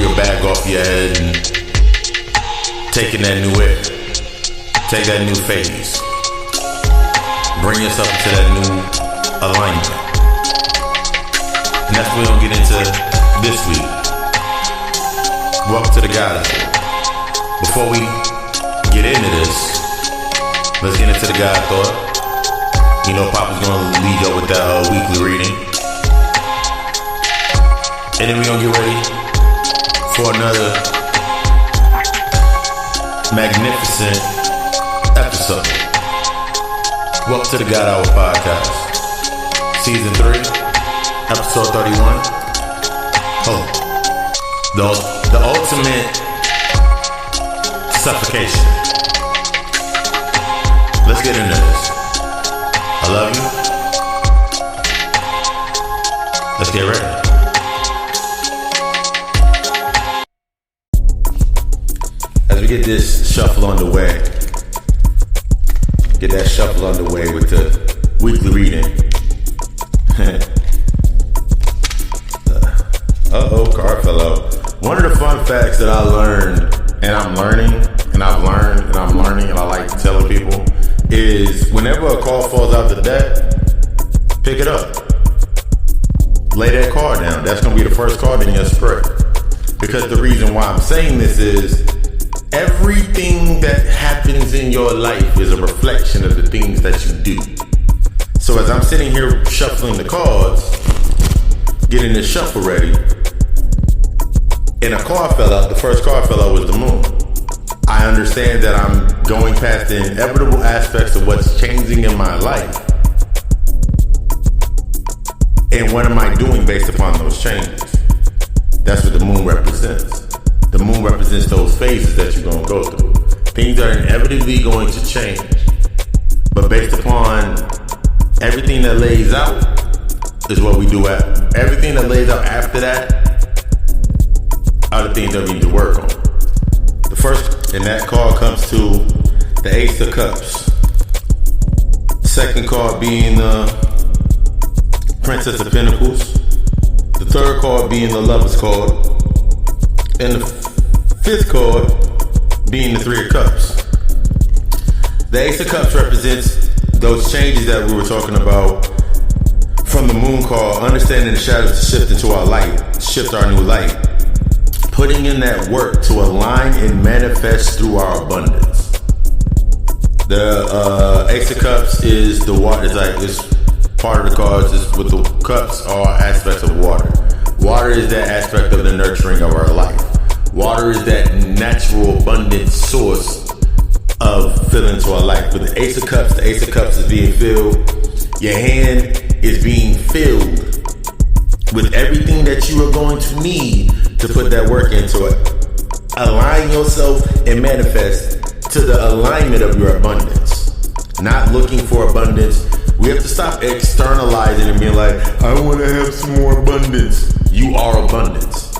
your bag off your head and taking that new air. Take that new phase. Bring yourself into that new alignment. And that's what we're gonna get into this week. Welcome to the God Hour. Before we get into this, let's get into the God Thought. You know, Papa's gonna lead you with that weekly reading. And then we're gonna get ready for another magnificent episode. Welcome to the God Hour Podcast, Season 3, Episode 31. Oh, the ultimate suffocation. Let's get into this. I love you. Let's get ready. As we get this shuffle underway, get that shuffle underway with the weekly reading. Card fell out. One of the fun facts that I learned, and I'm learning, and I've learned, and I'm learning, and I like telling people, is whenever a card falls out the deck, pick it up. Lay that card down. That's going to be the first card in your spread. Because the reason why I'm saying this is, everything that happens in your life is a reflection of the things that you do. So as I'm sitting here shuffling the cards, getting this shuffle ready, and a card fell out, the first card fell out was the moon. I understand that I'm going past the inevitable aspects of what's changing in my life. And what am I doing based upon those changes? That's what the moon represents. The moon represents those phases that you're going to go through. Things are inevitably going to change. But based upon everything that lays out is what we do at. Everything that lays out after that are the things that we need to work on. The first in that card comes to the Ace of Cups. Second card being the Princess of Pentacles. The third card being the Lover's card. And the fifth card being the Three of Cups. The Ace of Cups represents those changes that we were talking about from the moon card, understanding the shadows to shift into our light, shift our new light. Putting in that work to align and manifest through our abundance. The Ace of Cups is the water, it's part of the cards, is with the cups are aspects of water. Water is that aspect of the nurturing of our life. Water is that natural, abundant source of filling to our life. With the Ace of Cups is being filled. Your hand is being filled with everything that you are going to need to put that work into it. Align yourself and manifest to the alignment of your abundance. Not looking for abundance. We have to stop externalizing and being like, I want to have some more abundance. You are abundance.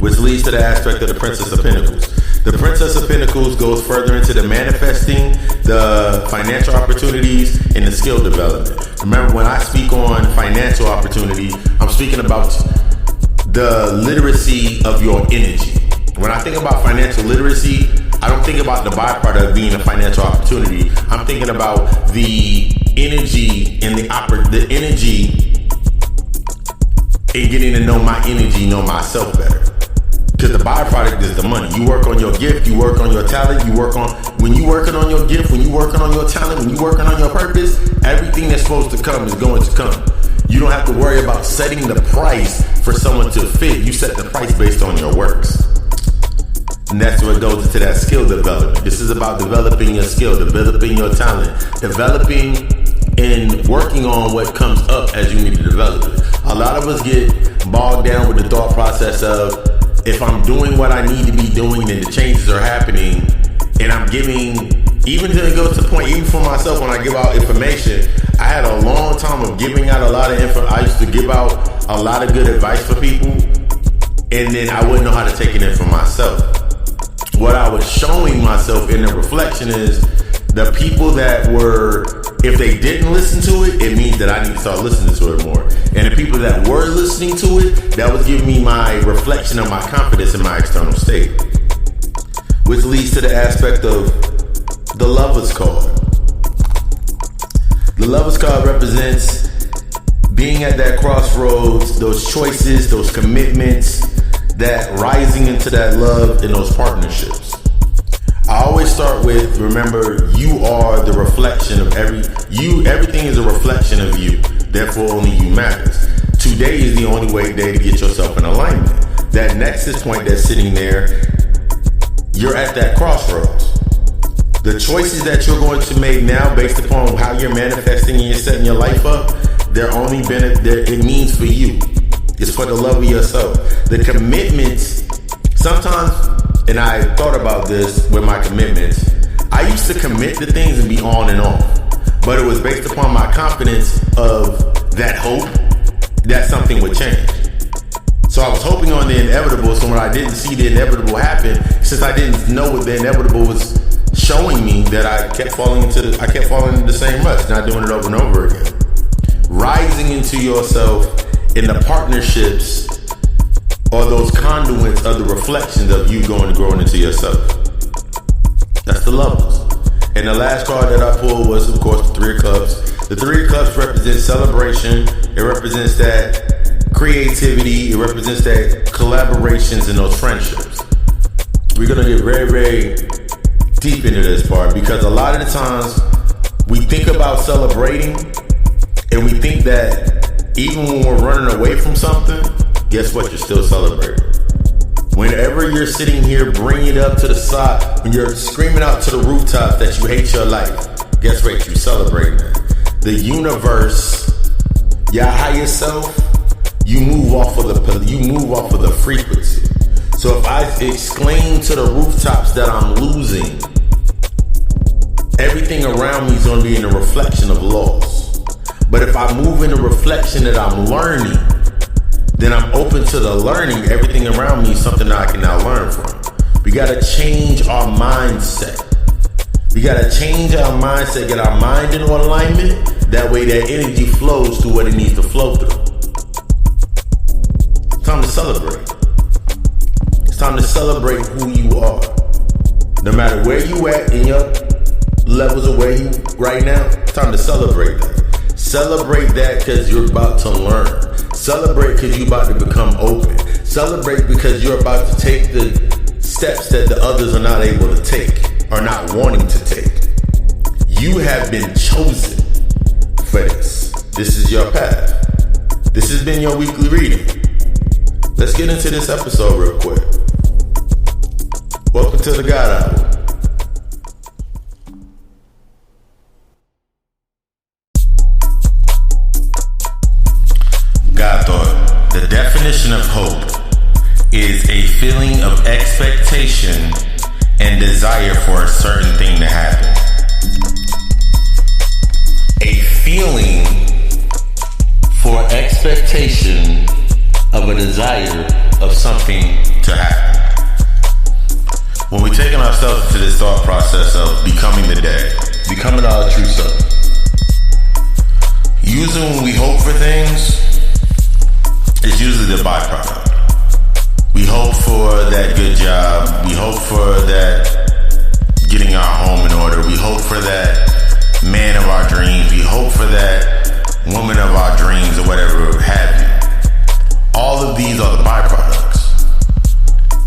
Which leads to the aspect of the Princess of Pentacles. The Princess of Pentacles goes further into the manifesting, the financial opportunities, and the skill development. Remember, when I speak on financial opportunity, I'm speaking about the literacy of your energy. When I think about financial literacy, I don't think about the byproduct of being a financial opportunity. I'm thinking about the energy and the energy in getting to know my energy, know myself better. Because the byproduct is the money. You work on your gift, you work on your talent, when you working on your gift, when you working on your talent, when you working on your purpose, everything that's supposed to come is going to come. You don't have to worry about setting the price for someone to fit. You set the price based on your works. And that's what goes into that skill development. This is about developing your skill, developing your talent, developing and working on what comes up as you need to develop it. A lot of us get bogged down with the thought process of, if I'm doing what I need to be doing, then the changes are happening, and I'm giving, even till it goes to the point, even for myself, when I give out information, I had a long time of giving out a lot of info. I used to give out a lot of good advice for people, and then I wouldn't know how to take it in for myself. What I was showing myself in the reflection is the people that were if they didn't listen to it, it means that I need to start listening to it more. And the people that were listening to it, that was giving me my reflection of my confidence in my external state. Which leads to the aspect of the lover's card. The lover's card represents being at that crossroads, those choices, those commitments, that rising into that love in those partnerships. I always start with, remember, you are the reflection of everything is a reflection of you. Therefore, only you matters. Today is the only day to get yourself in alignment. That nexus point that's sitting there, you're at that crossroads. The choices that you're going to make now based upon how you're manifesting and you're setting your life up, it means for you. It's for the love of yourself. The commitments, sometimes, and I thought about this with my commitments, I used to commit to things and be on and off. But it was based upon my confidence of that hope that something would change. So I was hoping on the inevitable, so when I didn't see the inevitable happen, since I didn't know what the inevitable was showing me, that I kept falling into the same ruts, not doing it over and over again. Rising into yourself in the partnerships or those conduits of the reflections of you growing into yourself. That's the levels. And the last card that I pulled was, of course, the Three of Cups. The Three of Cups represents celebration. It represents that creativity. It represents that collaborations and those friendships. We're going to get very, very deep into this part because a lot of the times we think about celebrating and we think that even when we're running away from something, guess what? You're still celebrating. Whenever you're sitting here bringing it up to the side, when you're screaming out to the rooftops that you hate your life, guess what? You're celebrating that. The universe, your higher self, you move off of the frequency. So if I exclaim to the rooftops that I'm losing, everything around me is going to be in a reflection of loss. But if I move in the reflection that I'm learning, then I'm open to the learning. Everything around me is something that I can now learn from. We got to change our mindset. We got to change our mindset, get our mind in alignment. That way that energy flows through what it needs to flow through. It's time to celebrate. It's time to celebrate who you are. No matter where you at in your levels of where you right now, it's time to celebrate that. Celebrate that because you're about to learn. Celebrate because you're about to become open. Celebrate because you're about to take the steps that the others are not able to take or not wanting to take. You have been chosen for this. This is your path. This has been your weekly reading. Let's get into this episode real quick. Welcome to the God Hour. God thought, the definition of hope is a feeling of expectation and desire for a certain thing to happen. A feeling for expectation of a desire of something to happen. When we're taking ourselves into this thought process of becoming the day, becoming our true self, usually when we hope for things, it's usually the byproduct. We hope for that good job. We hope for that getting our home in order. We hope for that man of our dreams. We hope for that woman of our dreams or whatever have you. All of these are the byproducts.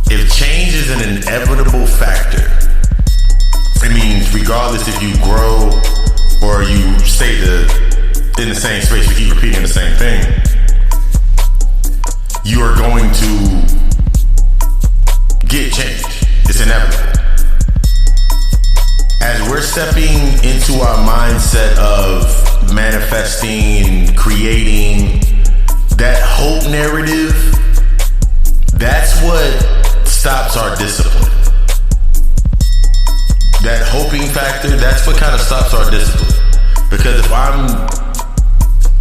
If change is an inevitable factor, it means regardless if you grow or you stay in the same space, you keep repeating the same thing, you are going to get change. It's inevitable. As we're stepping into our mindset of manifesting and creating that hope narrative, that's what stops our discipline. That hoping factor, that's what kind of stops our discipline. Because if I'm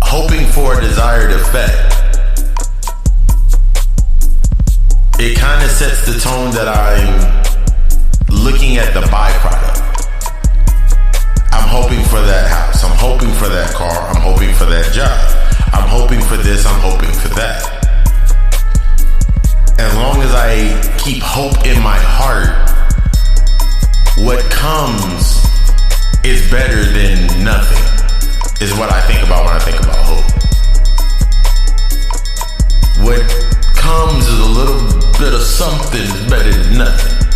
hoping for a desired effect, it kind of sets the tone that I'm looking at the byproduct. I'm I'm hoping for that house. I'm hoping for that car. I'm hoping for that job. I'm hoping for this. I'm hoping for that. As long as I keep hope in my heart, what comes is better than nothing, is what I think about when I think about hope. What comes is a little bit of something is better than nothing.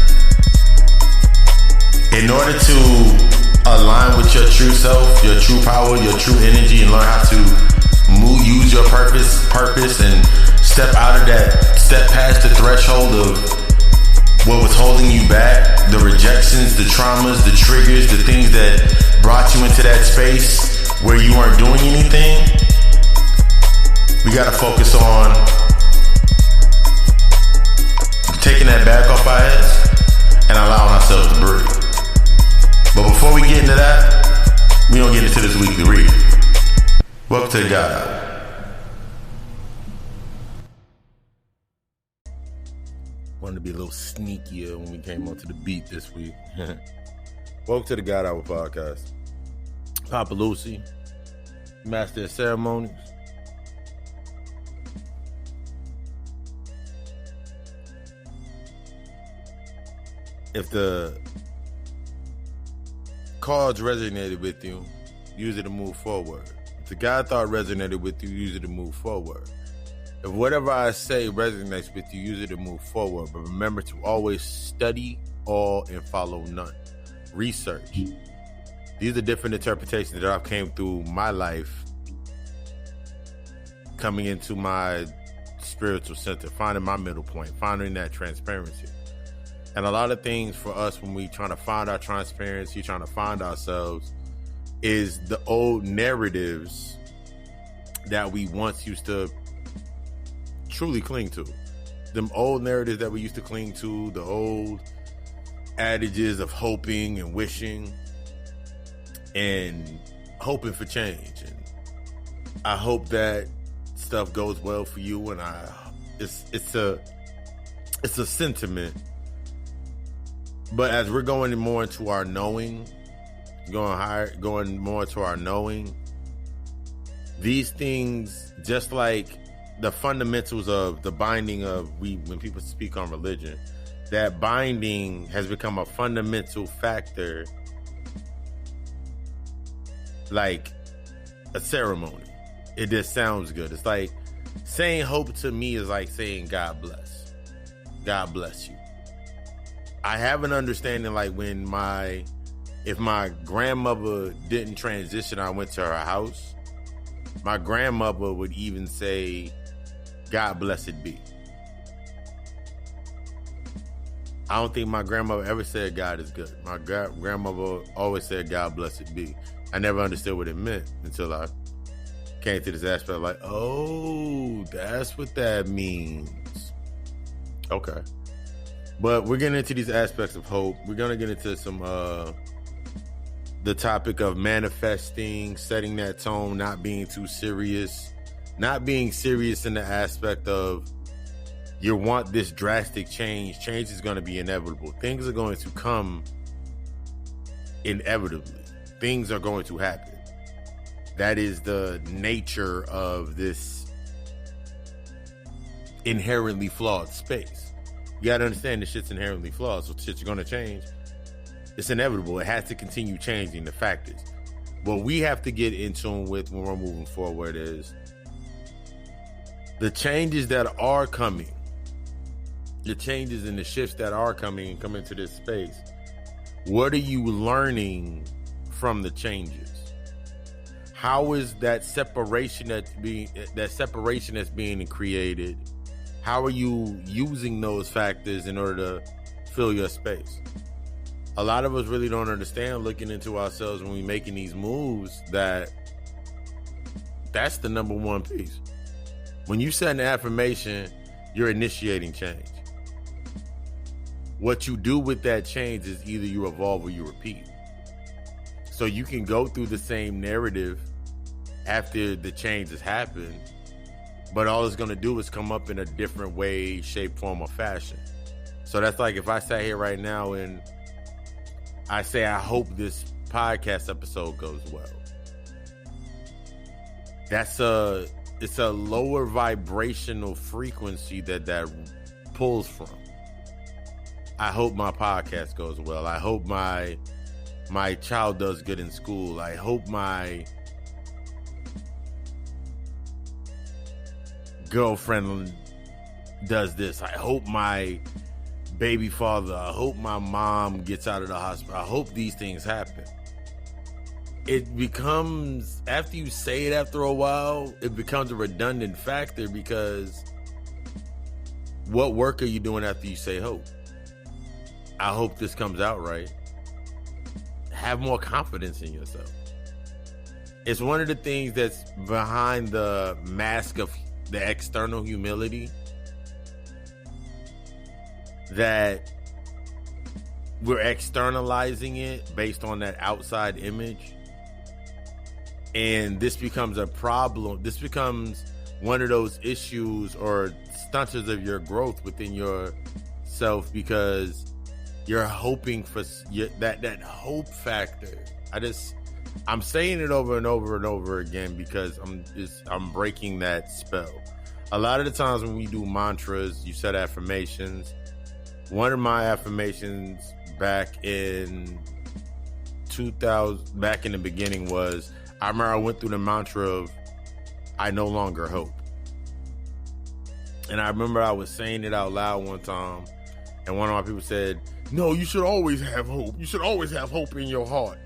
In order to align with your true self, your true power, your true energy, and learn how to use your purpose and step past the threshold of what was holding you back, the rejections, the traumas, the triggers, the things that brought you into that space where you weren't doing anything. We gotta focus on taking that bag off our heads and allowing ourselves to breathe. But before we get into that, we don't get into this weekly read. Welcome to the God Hour. Wanted to be a little sneakier when we came onto the beat this week. Welcome to the God Hour podcast. Papa Lucy, Master of Ceremonies. If the cards resonated with you, use it to move forward. If the God thought resonated with you, use it to move forward. If whatever I say resonates with you, use it to move forward. But remember to always study all and follow none. Research. These are different interpretations that I've came through my life, coming into my spiritual center, finding my middle point, finding that transparency. And a lot of things for us when we trying to find our transparency, trying to find ourselves, is the old narratives that we once used to truly cling to. Them old narratives that we used to cling to, the old adages of hoping and wishing and hoping for change. And I hope that stuff goes well for you. And it's a sentiment. But as we're going more into our knowing, going more to our knowing, these things, just like the fundamentals of the binding of when people speak on religion, that binding has become a fundamental factor, like a ceremony. It just sounds good. It's like saying hope to me is like saying God bless. God bless you. I have an understanding, like if my grandmother didn't transition, I went to her house, my grandmother would even say, God blessed be. I don't think my grandmother ever said God is good. My grandmother always said God blessed be. I never understood what it meant until I came to this aspect, like, oh, that's what that means. Okay. But we're getting into these aspects of hope. We're going to get into some, the topic of manifesting, setting that tone, not being too serious, not being serious in the aspect of you want this drastic change. Change is going to be inevitable. Things are going to come inevitably. Things are going to happen. That is the nature of this inherently flawed space. You got to understand this shit's inherently flawed, so shit's going to change. It's inevitable. It has to continue changing the factors. What we have to get in tune with when we're moving forward is the changes that are coming, the changes and the shifts that are coming and come into this space. What are you learning from the changes? How is that separation that's being created? How are you using those factors in order to fill your space? A lot of us really don't understand, looking into ourselves when we're making these moves, that's the number one piece. When you set an affirmation, you're initiating change. What you do with that change is either you evolve or you repeat. So you can go through the same narrative after the change has happened, but all it's going to do is come up in a different way, shape, form, or fashion. So that's like if I sat here right now and I say I hope this podcast episode goes well. It's a lower vibrational frequency that pulls from. I hope my podcast goes well. I hope my child does good in school. I hope my girlfriend does this. I hope my baby father, I hope my mom gets out of the hospital. I hope these things happen. It becomes, after you say it after a while, it becomes a redundant factor, because what work are you doing after you say hope? I hope this comes out right. Have more confidence in yourself. It's one of the things that's behind the mask of the external humility, that we're externalizing it based on that outside image. And this becomes a problem. This becomes one of those issues or stunters of your growth within yourself, because you're hoping for that hope factor. I'm saying it over and over and over again because I'm breaking that spell. A lot of the times when we do mantras, you said affirmations. One of my affirmations back in 2000, back in the beginning, was, I remember I went through the mantra of, I no longer hope. And I remember I was saying it out loud one time, and one of my people said, no, you should always have hope. You should always have hope in your heart.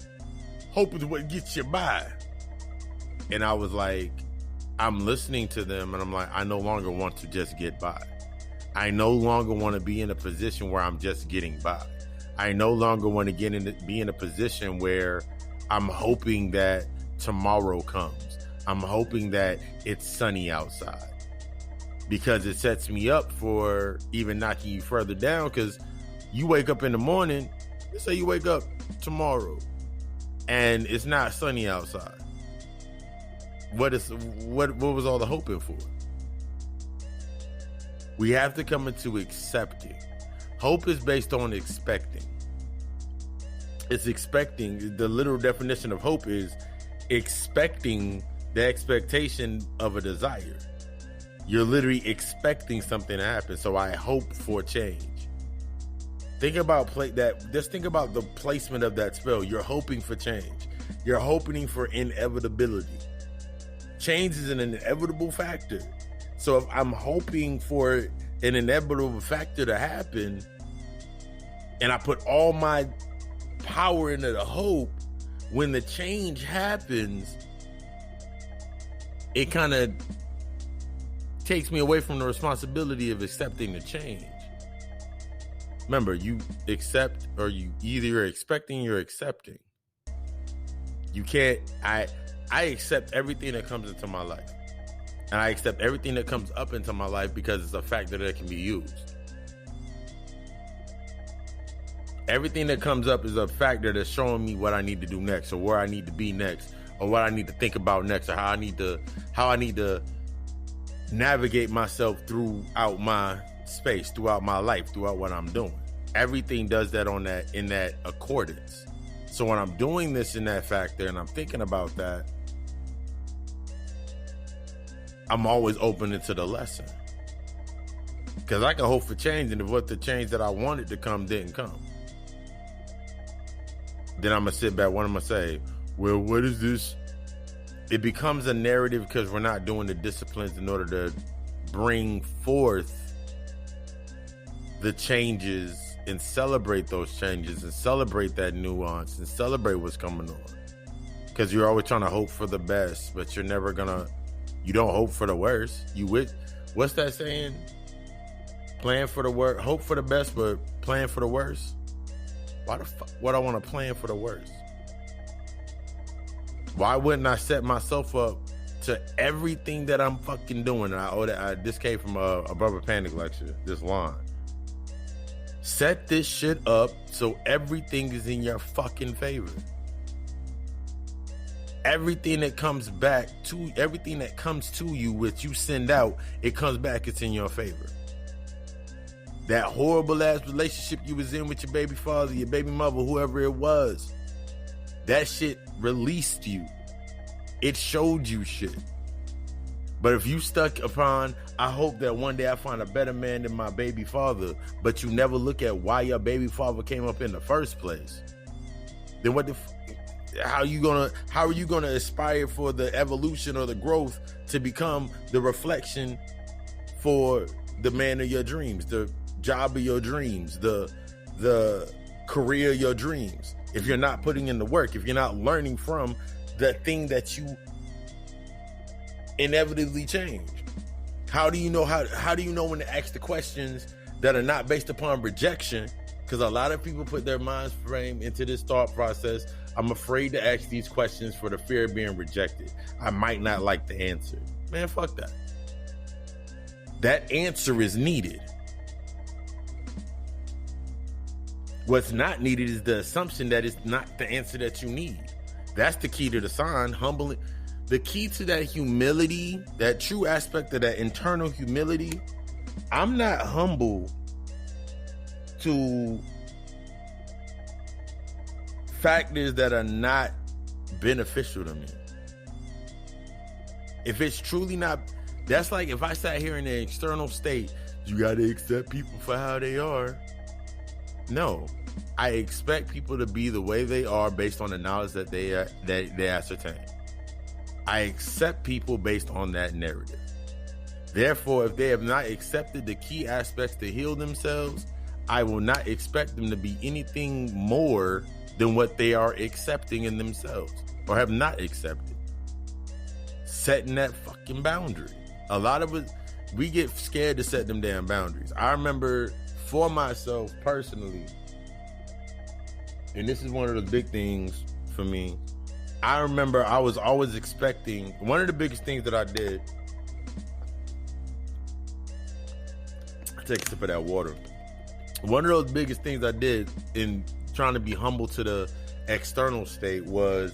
Hope is what gets you by. And I was like, I'm listening to them, and I'm like, I no longer want to just get by. I no longer want to be in a position where I'm just getting by. I no longer want to be in a position where I'm hoping that tomorrow comes. I'm hoping that it's sunny outside, because it sets me up for even knocking you further down. Because you wake up in the morning, let's say you wake up tomorrow and it's not sunny outside. What was all the hoping for? We have to come into accepting. Hope is based on expecting. It's expecting. The literal definition of hope is expecting the expectation of a desire. You're literally expecting something to happen. So I hope for change. Think about just think about the placement of that spell. You're hoping for change. You're hoping for inevitability. Change is an inevitable factor. So if I'm hoping for an inevitable factor to happen, and I put all my power into the hope, when the change happens, it kind of takes me away from the responsibility of accepting the change. Remember, you accept, or you're expecting, you're accepting. You can't, I accept everything that comes into my life. And I accept everything that comes up into my life because it's a factor that can be used. Everything that comes up is a factor that's showing me what I need to do next, or where I need to be next, or what I need to think about next, or how I need to navigate myself throughout my space, throughout my life, throughout what I'm doing. Everything does that in that accordance. So when I'm doing this in that factor and I'm thinking about that, I'm always open into the lesson. Because I can hope for change, and if what the change that I wanted to come didn't come, then I'm going to sit back. What am I going to say? Well, what is this? It becomes a narrative because we're not doing the disciplines in order to bring forth the changes and celebrate those changes and celebrate that nuance and celebrate what's coming on. Because you're always trying to hope for the best, but you're never going to, you don't hope for the worst. What's that saying? Plan for the worst, hope for the best, but plan for the worst. Why the fuck would I want to plan for the worst? Why wouldn't I set myself up to everything that I'm fucking doing? This came from a Brother Panic lecture, this line. Set this shit up so everything is in your fucking favor. Everything that comes to you, which you send out, it comes back, it's in your favor. That horrible ass relationship you was in with your baby father, your baby mother, whoever it was, That shit released you. It showed you shit. But if you stuck upon, I hope that one day I find a better man than my baby father, but you never look at why your baby father came up in the first place, then how are you gonna aspire for the evolution or the growth to become the reflection for the man of your dreams, the job of your dreams, the career of your dreams, if you're not putting in the work, if you're not learning from the thing that you inevitably change? How do you know when to ask the questions that are not based upon rejection? Because a lot of people put their mind frame into this thought process. I'm afraid to ask these questions for the fear of being rejected. I might not like the answer. Man, fuck that. That answer is needed. What's not needed is the assumption that it's not the answer that you need. That's the key to the sign. Humbling. The key to that humility, that true aspect of that internal humility. I'm not humble to factors that are not beneficial to me. If it's truly not, that's like if I sat here in the external state, you got to accept people for how they are. No, I expect people to be the way they are based on the knowledge that they ascertain. I accept people based on that narrative. Therefore, if they have not accepted the key aspects to heal themselves, I will not expect them to be anything more than what they are accepting in themselves or have not accepted. Setting that fucking boundary. A lot of us, we get scared to set them damn boundaries. I remember for myself personally, and this is one of the big things for me, I remember I was always expecting, one of the biggest things that I did, take a sip of that water. One of those biggest things I did in trying to be humble to the external state was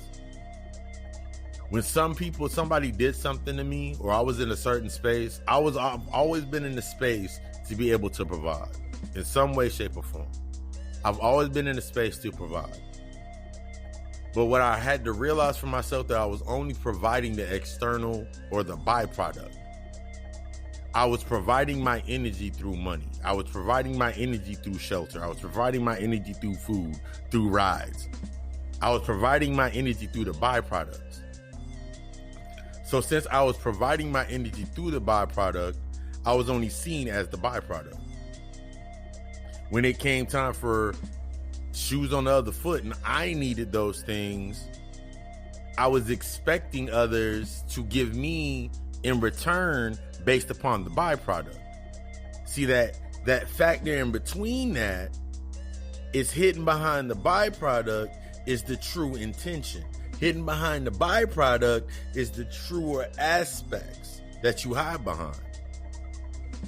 when somebody did something to me, or I was in a certain space, I've always been in the space to be able to provide in some way, shape, or form. I've always been in the space to provide. But what I had to realize for myself, that I was only providing the external or the byproduct. I was providing my energy through money. I was providing my energy through shelter. I was providing my energy through food, through rides. I was providing my energy through the byproducts. So since I was providing my energy through the byproduct, I was only seen as the byproduct. When it came time for shoes on the other foot and I needed those things, I was expecting others to give me in return based upon the byproduct. See, that factor in between that is hidden behind the byproduct is the true intention. Hidden behind the byproduct is the truer aspects that you hide behind.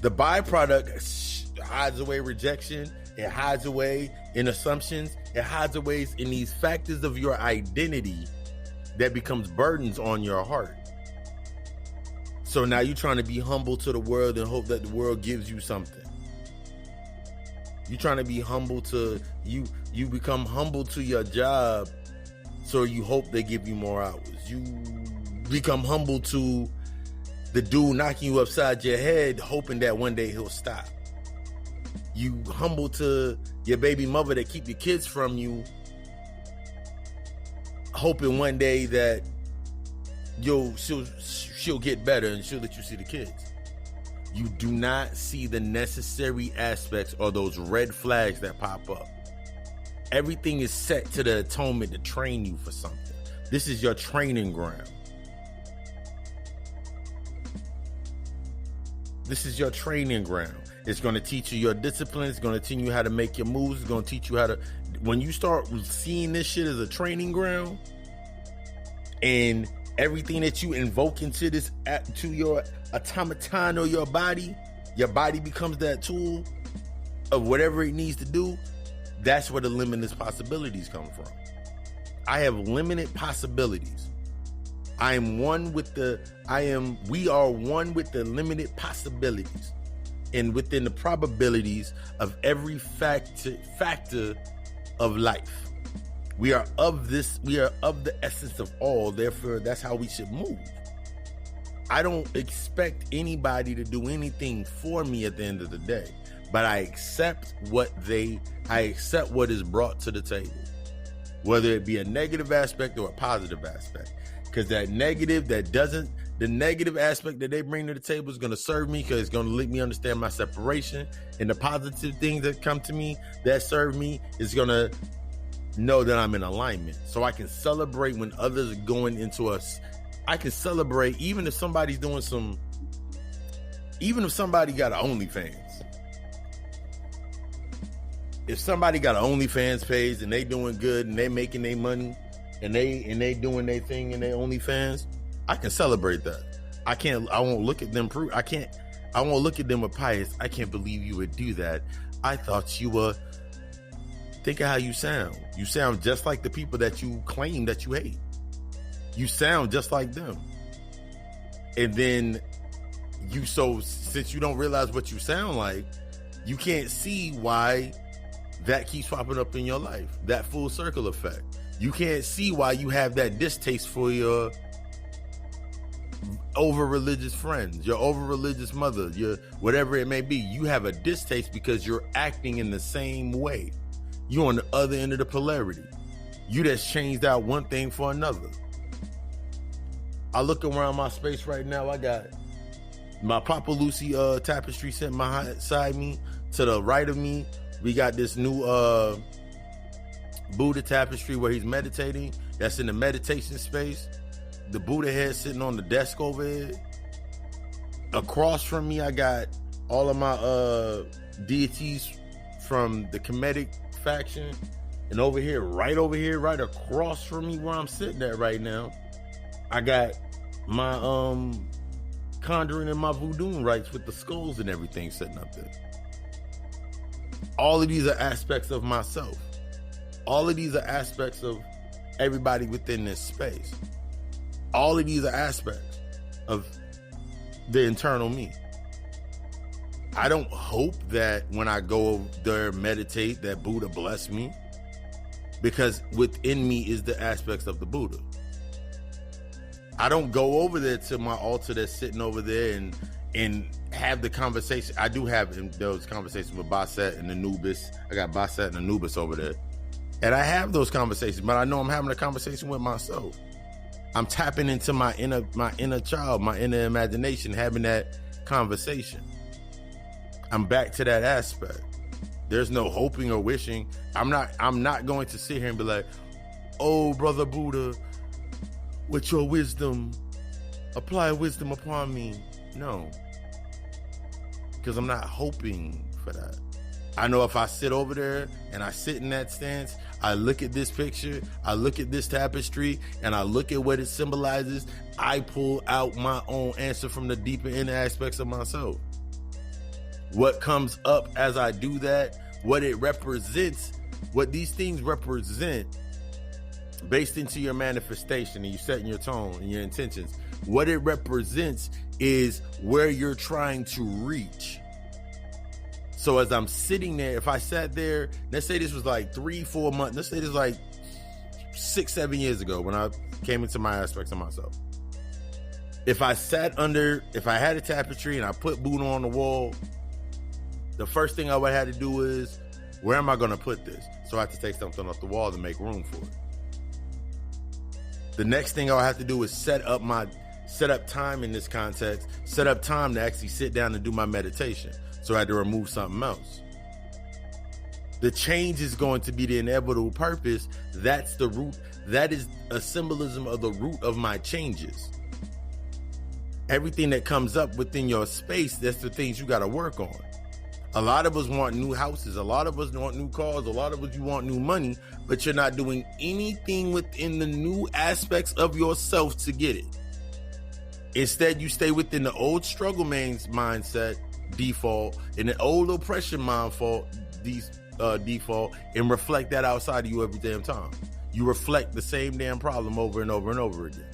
The byproduct hides away rejection. It hides away in assumptions. It hides away in these factors of your identity that becomes burdens on your heart. So now you're trying to be humble to the world and hope that the world gives you something. You're trying to be humble to, you become humble to your job, so you hope they give you more hours. You become humble to the dude knocking you upside your head, hoping that one day he'll stop. You humble to your baby mother that keep your kids from you, hoping one day that she'll get better and she'll let you see the kids. You do not see the necessary aspects or those red flags that pop up. Everything is set to the atonement to train you for something. This is your training ground. This is your training ground. It's going to teach you your discipline. It's going to teach you how to make your moves. It's going to teach you how to, when you start seeing this shit as a training ground, and everything that you invoke into this, to your automaton or your body becomes that tool of whatever it needs to do. That's where the limitless possibilities come from. I have limited possibilities. We are one with the limited possibilities and within the probabilities of every factor of life. We are of the essence of all, therefore that's how we should move. I don't expect anybody to do anything for me at the end of the day, but I accept what is brought to the table, whether it be a negative aspect or a positive aspect. Because the negative aspect that they bring to the table is going to serve me, because it's going to let me understand my separation, and the positive things that come to me that serve me is going to know that I'm in alignment. So I can celebrate when others are going into us. I can celebrate even if somebody's doing even if somebody got an OnlyFans. If somebody got an OnlyFans page and they doing good and they making their money and they doing their thing in their OnlyFans, I can celebrate that. I won't look at them. I won't look at them with pious. I can't believe you would do that. I thought you were. Think of how you sound. You sound just like the people that you claim that you hate. You sound just like them. And then since you don't realize what you sound like, you can't see why that keeps popping up in your life. That full circle effect. You can't see why you have that distaste for your over-religious friends, your over-religious mother, your whatever it may be. You have a distaste because you're acting in the same way. You're on the other end of the polarity. You just changed out one thing for another. I look around my space right now. I got my Papa Lucy tapestry sitting beside me. To the right of me, we got this new Buddha tapestry where he's meditating. That's in the meditation space. The Buddha head sitting on the desk over here. Across from me, I got all of my deities from the Kemetic faction. And over here, right across from me where I'm sitting at right now, I got my conjuring and my voodoo rites with the skulls and everything sitting up there. All of these are aspects of myself. All of these are aspects of everybody within this space. All of these are aspects of the internal me. I don't hope that when I go there meditate that Buddha bless me, because within me is the aspects of the Buddha. I don't go over there to my altar that's sitting over there and have the conversation. I do have those conversations with Basset and Anubis. I got Basset and Anubis over there. And I have those conversations, but I know I'm having a conversation with myself. I'm tapping into my inner child, my inner imagination, having that conversation. I'm back to that aspect. There's no hoping or wishing. I'm not going to sit here and be like, oh, brother Buddha, with your wisdom, apply wisdom upon me. No, because I'm not hoping for that. I know if I sit over there and I sit in that stance, I look at this picture, I look at this tapestry, and I look at what it symbolizes, I pull out my own answer from the deeper inner aspects of myself. What comes up as I do that, what it represents, what these things represent based into your manifestation, and you setting your tone and your intentions, what it represents is where you're trying to reach. So as I'm sitting there, if I sat there, let's say this was like 3-4 months, let's say this was like 6-7 years ago when I came into my aspects of myself. If I had a tapestry and I put Buddha on the wall, the first thing I would have to do is, where am I going to put this? So I have to take something off the wall to make room for it. The next thing I'll have to do is set up time in this context, set up time to actually sit down and do my meditation. So I had to remove something else. The change is going to be the inevitable purpose. That's the root. That is a symbolism of the root of my changes. Everything that comes up within your space, that's the things you got to work on. A lot of us want new houses. A lot of us want new cars. A lot of us, you want new money, but you're not doing anything within the new aspects of yourself to get it. Instead, you stay within the old struggle mindset, default, and the old oppression default, and reflect that outside of you every damn time. You reflect the same damn problem over and over and over again.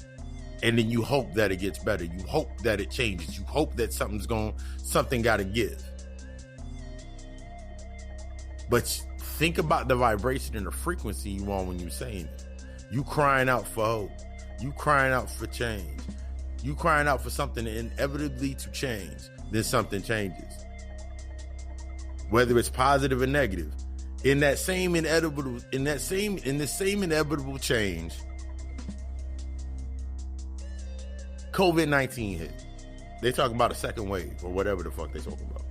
And then you hope that it gets better. You hope that it changes. You hope that something got to give. But Think about the vibration and the frequency you want when you're saying it. You crying out for hope. You crying out for change. You crying out for something inevitably to change. Then something changes. Whether it's positive or negative. In the same inevitable change, COVID-19 hit. They talking about a second wave or whatever the fuck they talking about.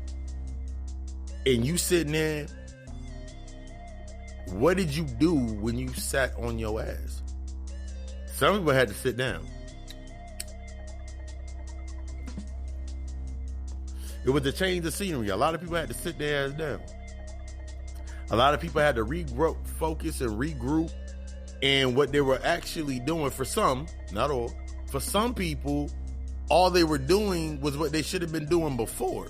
And you sitting there, what did you do when you sat on your ass? Some people had to sit down. It was a change of scenery. A lot of people had to sit their ass down. A lot of people had to focus and regroup. And what they were actually doing, for some, not all, for some people, all they were doing was what they should have been doing before.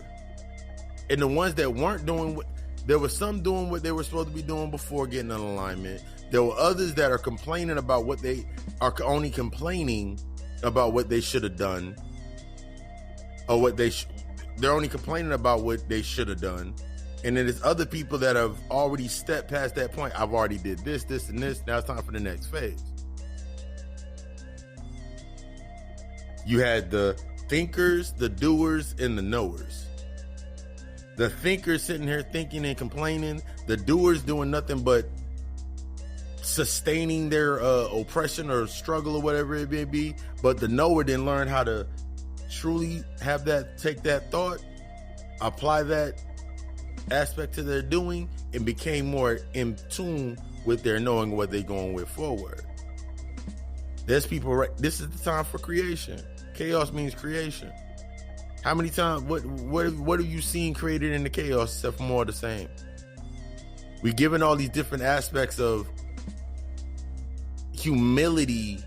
And the ones that weren't doing what, there were some doing what they were supposed to be doing before getting in alignment. There were others that are complaining about what they are only complaining about what they should have done, or what they're only complaining about what they should have done. And then there's other people that have already stepped past that point. I've already did this, this, and this. Now it's time for the next phase. You had the thinkers, the doers, and the knowers. The thinkers sitting here thinking and complaining. The doers doing nothing but sustaining their oppression or struggle or whatever it may be. But the knower didn't learn how to truly have that, take that thought, apply that aspect to their doing, and became more in tune with their knowing what they're going with forward. There's people, right? This is the time for creation. Chaos means creation. How many times, what have you seen created in the chaos except for more of the same? We're given all these different aspects of humility.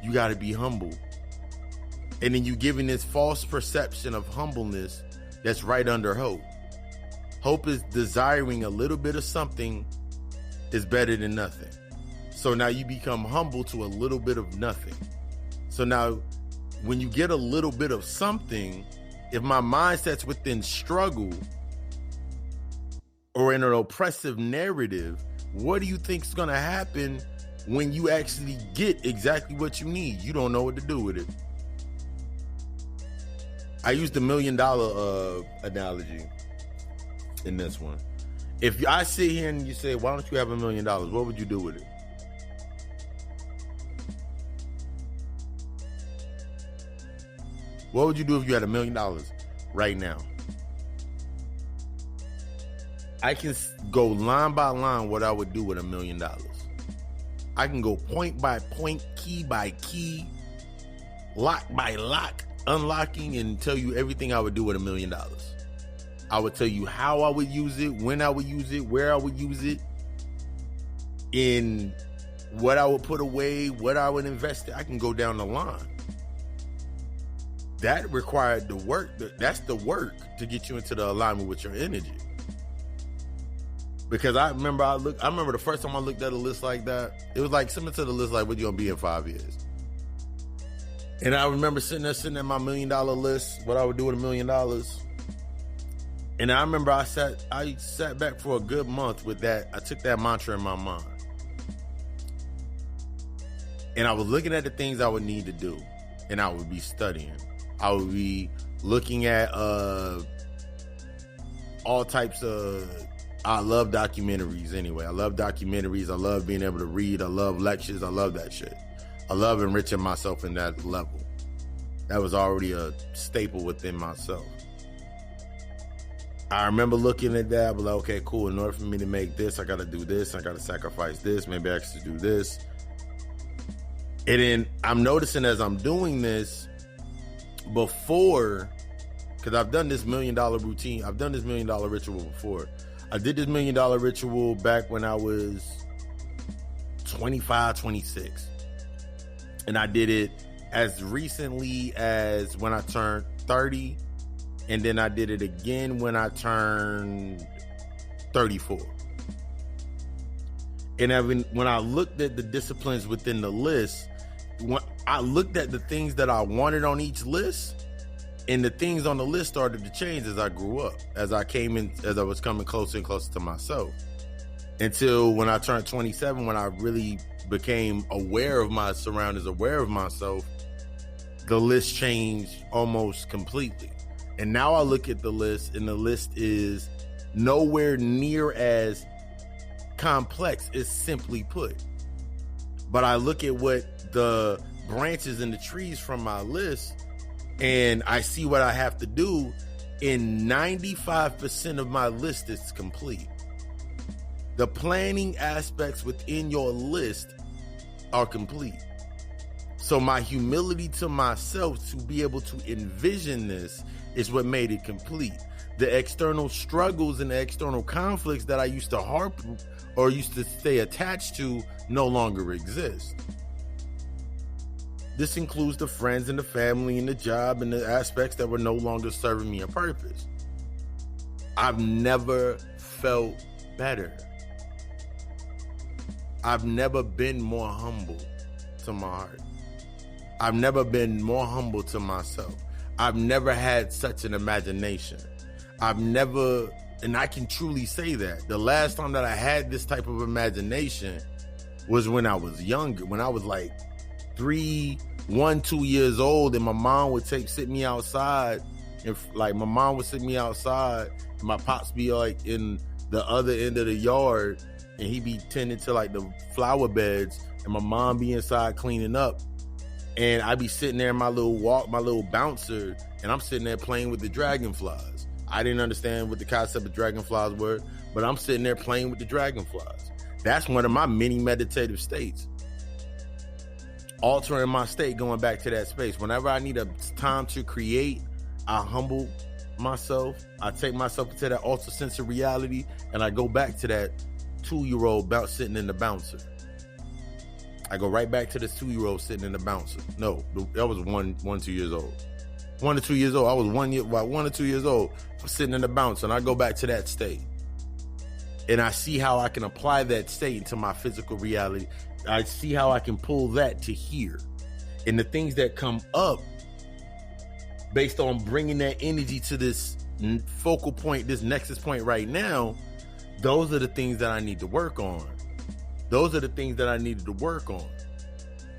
You got to be humble. And then you giving this false perception of humbleness that's right under hope. Hope is desiring a little bit of something is better than nothing. So now you become humble to a little bit of nothing. So now when you get a little bit of something, if my mindset's within struggle or in an oppressive narrative, what do you think is going to happen when you actually get exactly what you need? You don't know what to do with it. I used the $1 million analogy in this one. If I sit here and you say, why don't you have $1 million? What would you do with it? What would you do if you had $1 million right now? I can go line by line what I would do with $1 million. I can go point by point, key by key, lock by lock, unlocking, and tell you everything I would do with $1 million. I would tell you how I would use it, when I would use it, where I would use it, in what I would put away, what I would invest in. I can go down the line. That required the work. That's the work to get you into the alignment with your energy. Because I remember the first time I looked at a list like that, it was like similar to the list like what you gonna be in 5 years. And I remember sitting at my $1 million list, what I would do with $1 million. And I remember I sat back for a good month with that. I took that mantra in my mind. And I was looking at the things I would need to do. And I would be studying. I would be looking at all types of, I love documentaries anyway. I love documentaries. I love being able to read. I love lectures. I love that shit. I love enriching myself in that level. That was already a staple within myself. I remember looking at that, but like, okay, cool. In order for me to make this, I got to do this. I got to sacrifice this. Maybe I should do this. And then I'm noticing as I'm doing this, before, because I've done this $1 million routine. I've done this $1 million ritual before. I did this $1 million ritual back when I was 25, 26. And I did it as recently as when I turned 30. And then I did it again when I turned 34. And when I looked at the disciplines within the list, when I looked at the things that I wanted on each list, And the things on the list started to change as I grew up, as I was coming closer and closer to myself. Until when I turned 27, when I really became aware of my surroundings, aware of myself, the list changed almost completely. And now I look at the list, and the list is nowhere near as complex as simply put. But I look at what the branches and the trees from my list, and I see what I have to do, and 95% of my list is complete. The planning aspects within your list are complete. So my humility to myself to be able to envision this is what made it complete. The external struggles and the external conflicts that I used to harp or used to stay attached to no longer exist. This includes the friends and the family and the job and the aspects that were no longer serving me a purpose. I've never felt better. I've never been more humble to my heart. I've never been more humble to myself. I've never had such an imagination. And I can truly say that. The last time that I had this type of imagination was when I was younger, when I was like 2 years old, and my mom would sit me outside, and my mom would sit me outside, and my pops be like in the other end of the yard, and he be tending to like the flower beds, and my mom be inside cleaning up. And I be sitting there in my little bouncer, and I'm sitting there playing with the dragonflies. I didn't understand what the concept of dragonflies were, but I'm sitting there playing with the dragonflies. That's one of my many meditative states. Altering my state, going back to that space. Whenever I need a time to create, I humble myself. I take myself into that ultra sense of reality, and I go back to that 2-year-old sitting in the bouncer. I go right back to this 2-year-old sitting in the bouncer. No, that was 2 years old. 1 to 2 years old. I was 1 or 2 years old. I'm sitting in the bouncer, and I go back to that state. And I see how I can apply that state into my physical reality. I see how I can pull that to here. And the things that come up based on bringing that energy to this focal point, this nexus point right now, those are the things that I need to work on. Those are the things that I needed to work on.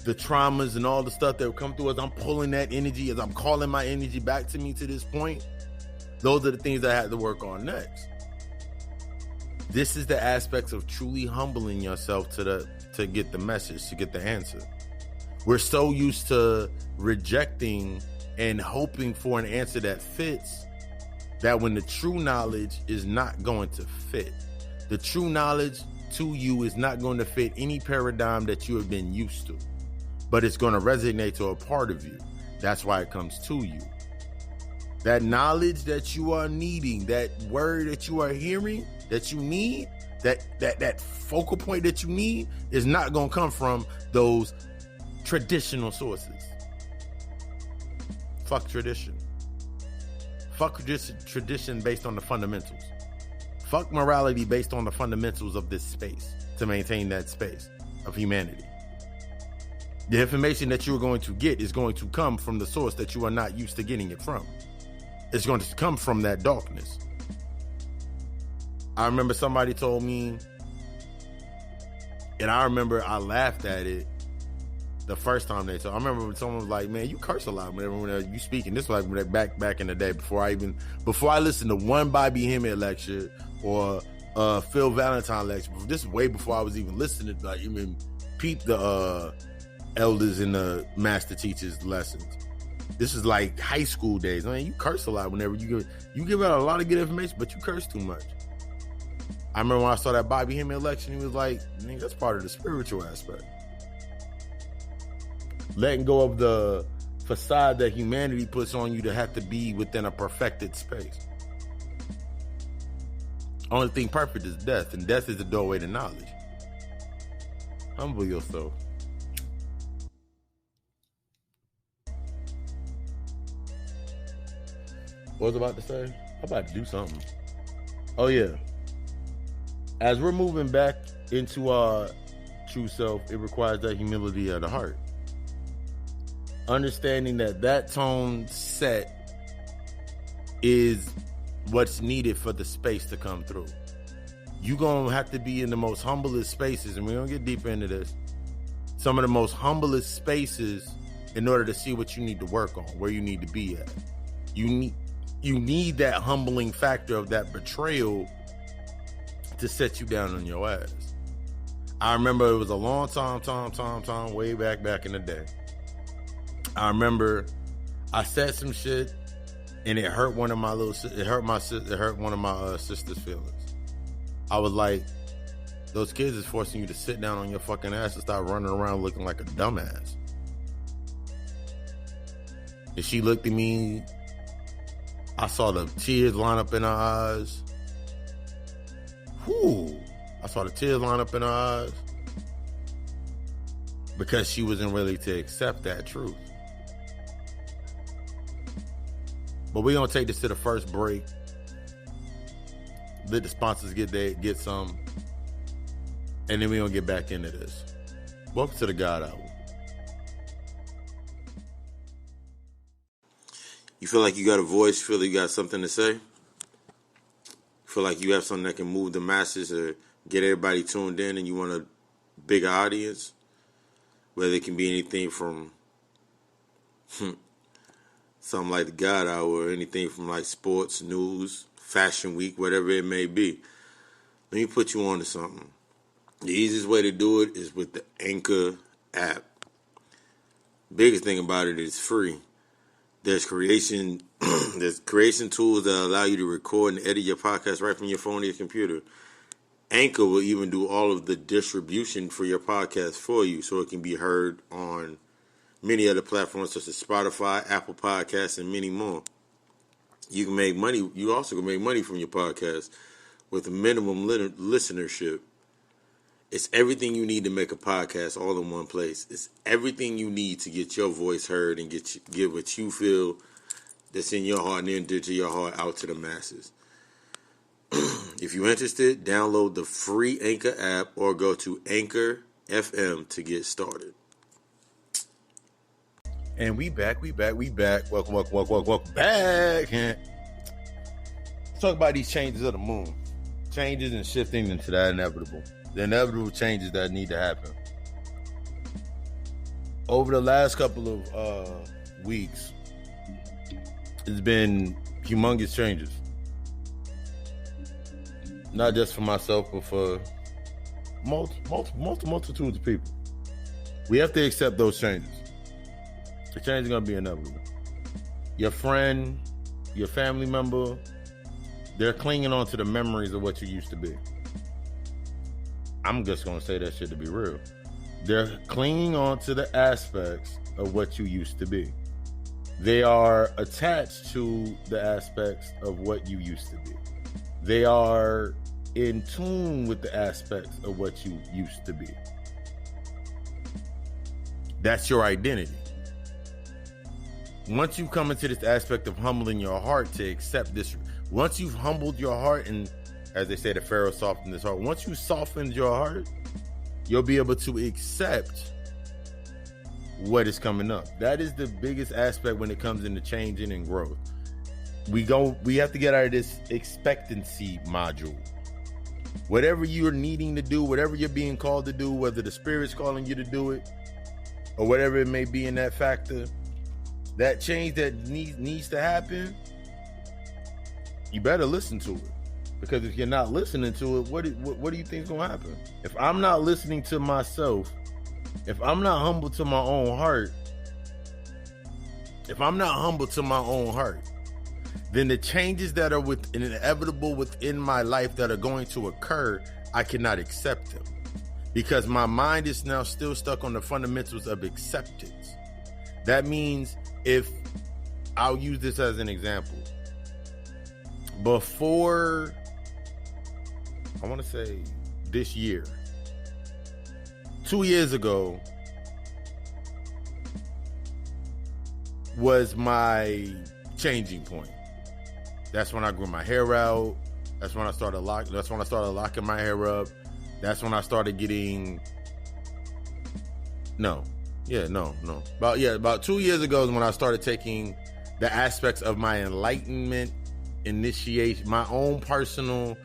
The traumas and all the stuff that would come through as I'm pulling that energy, as I'm calling my energy back to me to this point. Those are the things that I had to work on next. This is the aspects of truly humbling yourself to get the message, to get the answer. We're so used to rejecting and hoping for an answer that fits, that when the true knowledge is not going to fit. The true knowledge to you is not going to fit any paradigm that you have been used to, but it's going to resonate to a part of you. That's why it comes to you. That knowledge that you are needing, that word that you are hearing, that you need, that focal point that you need is not going to come from those traditional sources. Fuck tradition. Fuck tradition based on the fundamentals. Fuck morality based on the fundamentals of this space to maintain that space of humanity. The information that you are going to get is going to come from the source that you are not used to getting it from. It's going to come from that darkness. I remember somebody told me, and I remember I laughed at it the first time they told. I remember when someone was like, "Man, you curse a lot whenever you speak." And this was like back in the day before I listened to one Bobby Hemmett lecture or Phil Valentine lecture. This is way before I was even listening to even peep the elders and the master teachers lessons. This is like high school days. I mean, you curse a lot whenever you give out a lot of good information, but you curse too much. I remember when I saw that Bobby Hemmett lecture, he was like, "Nigga, that's part of the spiritual aspect." Letting go of the facade that humanity puts on you to have to be within a perfected space. Only thing perfect is death, and death is the doorway to knowledge. Humble yourself. What was I about to say? I'm about to do something. Oh yeah. As we're moving back into our true self, it requires that humility of the heart. Understanding that tone set is what's needed for the space to come through. You're going to have to be in the most humblest spaces, and we're going to get deeper into this. Some of the most humblest spaces in order to see what you need to work on, where you need to be at. You need that humbling factor of that betrayal to set you down on your ass. I remember it was a long time, way back in the day. I remember I said some shit and it hurt one of my sister's feelings. I was like, those kids is forcing you to sit down on your fucking ass and start running around looking like a dumbass. And she looked at me. I saw the tears line up in her eyes. I saw the tears line up in her eyes. Because she wasn't ready to accept that truth. But we're going to take this to the first break. Let the sponsors get some. And then we're going to get back into this. Welcome to the God Hour. You feel like you got a voice, feel like you got something to say? Feel like you have something that can move the masses or get everybody tuned in and you want a bigger audience? Whether it can be anything from something like the God Hour or anything from like sports, news, fashion week, whatever it may be. Let me put you on to something. The easiest way to do it is with the Anchor app. Biggest thing about it is free. There's creation tools that allow you to record and edit your podcast right from your phone or your computer. Anchor will even do all of the distribution for your podcast for you so it can be heard on many other platforms such as Spotify, Apple Podcasts, and many more. You can make money. You also can make money from your podcast with a minimum listenership. It's everything you need to make a podcast all in one place. It's everything you need to get your voice heard and get what you feel that's in your heart and then to your heart out to the masses. If you're interested, download the free Anchor app or go to Anchor FM to get started. And we back. Welcome back. Let's talk about these changes of the moon. Changes and shifting into that inevitable. The inevitable changes that need to happen. Over the last couple of weeks, it's been humongous changes. Not just for myself, but for multitudes of people. We have to accept those changes. The change is going to be inevitable. Your friend, your family member, they're clinging on to the memories of what you used to be. I'm just going to say that shit to be real. They're clinging on to the aspects of what you used to be. They are attached to the aspects of what you used to be. They are in tune with the aspects of what you used to be. That's your identity. Once you come into this aspect of humbling your heart to accept this, once you've humbled your heart and, as they say, the Pharaoh softened his heart. Once you softened your heart, you'll be able to accept what is coming up. That is the biggest aspect when it comes into changing and growth. We have to get out of this expectancy module. Whatever you're needing to do, whatever you're being called to do, whether the Spirit's calling you to do it, or whatever it may be in that factor, that change that needs to happen, you better listen to it. Because if you're not listening to it, what do you think is going to happen? If I'm not listening to myself, if I'm not humble to my own heart, then the changes that are inevitable within my life that are going to occur, I cannot accept them. Because my mind is now still stuck on the fundamentals of acceptance. That means I'll use this as an example. Before, I want to say this year, 2 years ago was my changing point. That's when I grew my hair out. That's when I started locking my hair up. That's when I started getting about 2 years ago is when I started taking the aspects of my enlightenment initiation, my own personal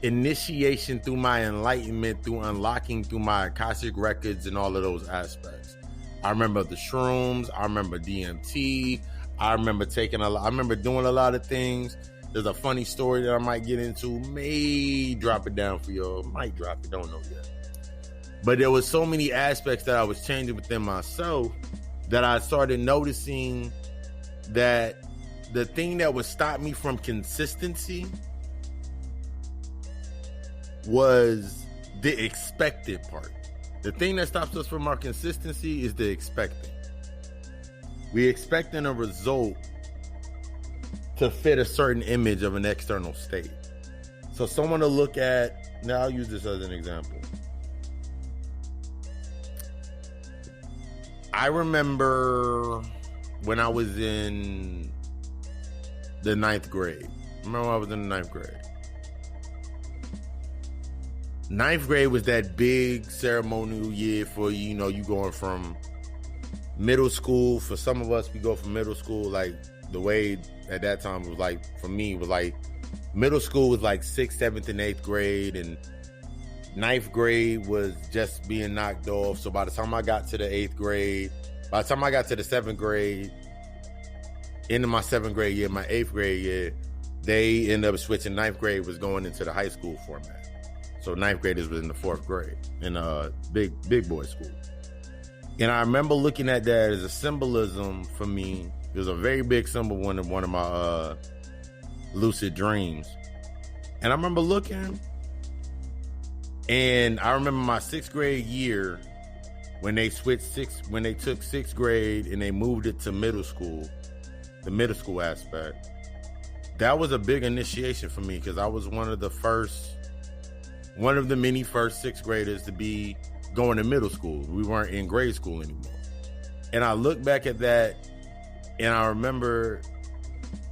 initiation through my enlightenment, through unlocking through my Akashic records and all of those aspects. I remember the shrooms. I remember DMT. I remember doing a lot of things. There's a funny story that I might get into. May drop it down for y'all. Might drop it. Don't know yet. But there was so many aspects that I was changing within myself that I started noticing that the thing that would stop me from consistency was the expected part. The thing that stops us from our consistency is the expecting. We expecting a result to fit a certain image of an external state. So someone to look at, now I'll use this as an example. I remember when I was in the 9th grade. Remember when I was in the 9th grade? 9th grade was that big ceremonial year for, you know, you going from middle school. For some of us, we go from middle school, like the way at that time was like, for me, was like middle school was like 6th, 7th, and 8th grade, and 9th grade was just being knocked off. So by the time I got to the 8th grade, by the time I got to the 7th grade, into my 7th grade year, my 8th grade year, they ended up switching. 9th grade was going into the high school format. So 9th graders was in the 4th grade in a big boy school. And I remember looking at that as a symbolism for me. It was a very big symbol in one of my lucid dreams. And I remember looking, and I remember my 6th grade year when they took 6th grade and they moved it to middle school, the middle school aspect. That was a big initiation for me because I was one of the many first 6th graders to be going to middle school. We weren't in grade school anymore. And I look back at that and I remember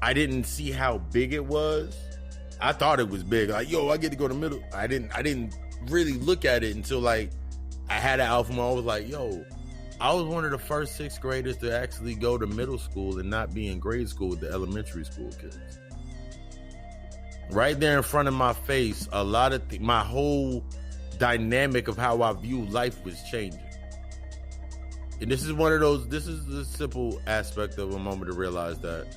I didn't see how big it was. I thought it was big. Like, yo, I get to go to middle. I didn't really look at it until like I had an alpha mode. I was like, yo, I was one of the first 6th graders to actually go to middle school and not be in grade school with the elementary school kids. Right there in front of my face, a lot of my whole dynamic of how I view life was changing. And this is the simple aspect of a moment to realize that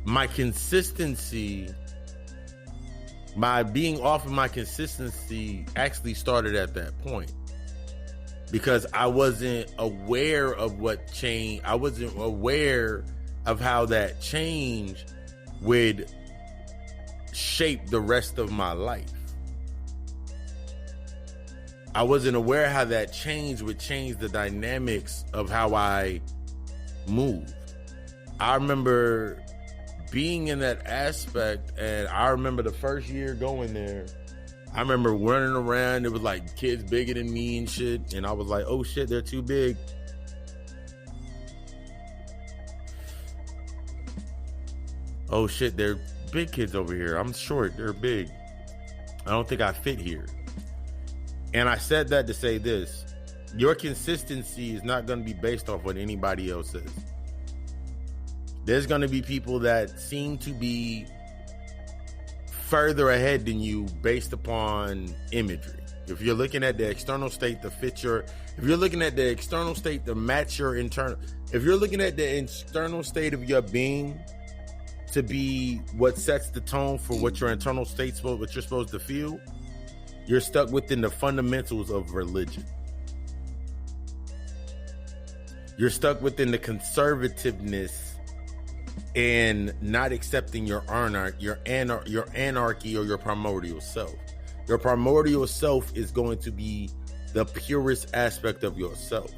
my consistency, my being off of my consistency actually started at that point. Because I wasn't aware of what changed. I wasn't aware of how that change would shape the rest of my life. I wasn't aware how that change would change the dynamics of how I moved. I remember being in that aspect, and I remember the first year going there, I remember running around. It was like kids bigger than me and shit, and I was like, oh shit, they're too big. Oh shit, they're big kids over here. I'm short, they're big. I don't think I fit here. And I said that to say this: your consistency is not going to be based off what anybody else says. There's going to be people that seem to be further ahead than you based upon imagery. If you're looking at the external state to fit if you're looking at the external state to match your internal, if you're looking at the external state of your being to be what sets the tone for what your internal state's what you're supposed to feel, you're stuck within the fundamentals of religion. You're stuck within the conservativeness and not accepting your anarchy or your primordial self. Your primordial self is going to be the purest aspect of yourself.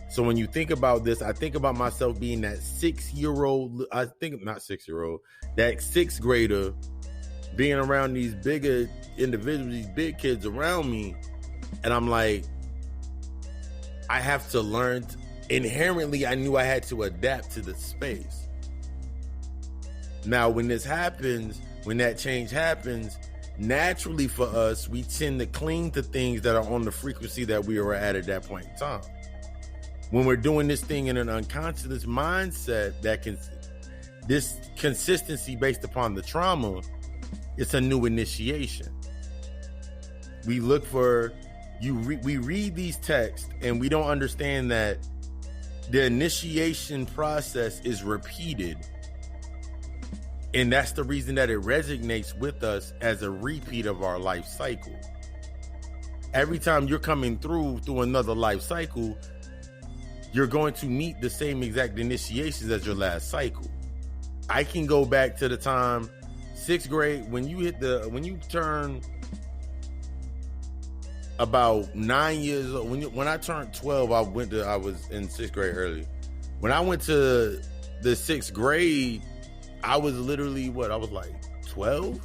So when you think about this, I think about myself being that 6-year-old, that 6th grader, being around these bigger individuals, these big kids around me. And I'm like, I have to learn. Inherently, I knew I had to adapt to the space. Now, when this happens, when that change happens, naturally for us, we tend to cling to things that are on the frequency that we were at that point in time. When we're doing this thing in an unconscious mindset This consistency based upon the trauma, it's a new initiation. We look for we read these texts and we don't understand that the initiation process is repeated. And that's the reason that it resonates with us as a repeat of our life cycle. Every time you're coming through another life cycle, you're going to meet the same exact initiations as your last cycle. I can go back to the time, 6th grade, when you turn about 9 years old. When I turned 12, I was in 6th grade early. When I went to the 6th grade, I was literally I was like 12.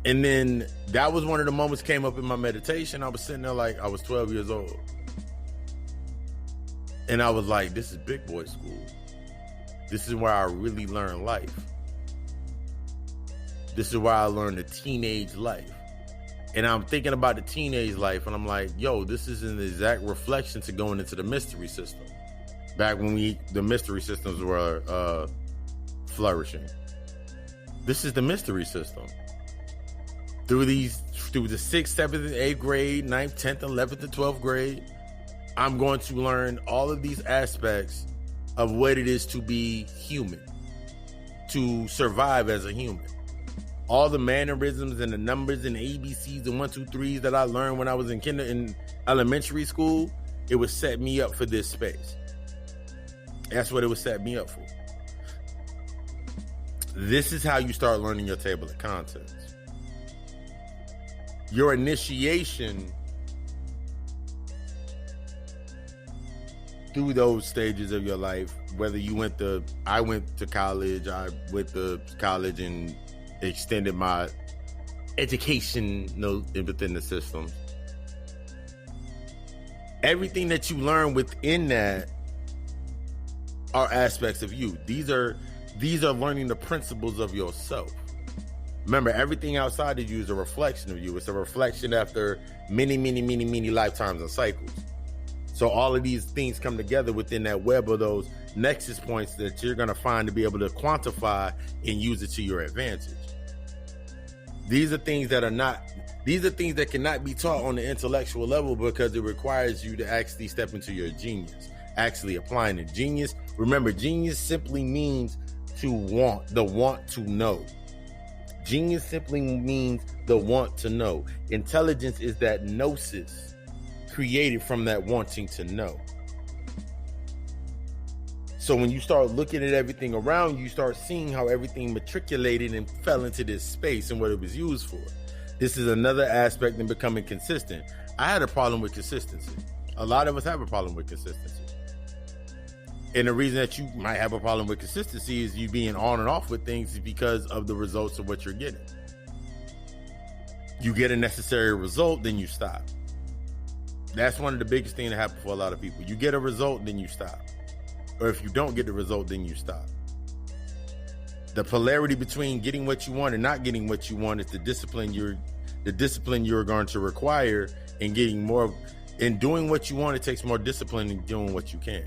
And then that was one of the moments came up in my meditation. I was sitting there like I was 12 years old. And I was like, this is big boy school. This is where I really learned life. This is where I learned the teenage life. And I'm thinking about the teenage life and I'm like, yo, this is an exact reflection to going into the mystery system. Back when the mystery systems were flourishing. This is the mystery system. Through the 6th, 7th, and 8th grade, 9th, 10th, 11th, and 12th grade, I'm going to learn all of these aspects of what it is to be human, to survive as a human. All the mannerisms and the numbers and the ABCs and 1, 2, 3s that I learned when I was in elementary school, it would set me up for this space. That's what it would set me up for. This is how you start learning your table of contents. Your initiation through those stages of your life, whether I went to college and extended my education within the system. Everything that you learn within that are aspects of you. These are learning the principles of yourself. Remember, everything outside of you is a reflection of you. It's a reflection after many, many, many, many lifetimes and cycles. So all of these things come together within that web of those nexus points that you're going to find to be able to quantify and use it to your advantage. These are things that cannot be taught on the intellectual level because it requires you to actually step into your genius, actually applying it. Genius, remember, genius simply means to want, the want to know. Genius simply means the want to know. Intelligence is that gnosis created from that wanting to know. So when you start looking at everything around, you start seeing how everything matriculated and fell into this space and what it was used for. This is another aspect in becoming consistent. I had a problem with consistency. A lot of us have a problem with consistency. And the reason that you might have a problem with consistency is you being on and off with things because of the results of what you're getting. You get a necessary result, then you stop. That's one of the biggest things that happens for a lot of people. You get a result, then you stop. Or if you don't get the result, then you stop. The polarity between getting what you want and not getting what you want is the discipline you're going to require in getting more. In doing what you want, it takes more discipline than doing what you can.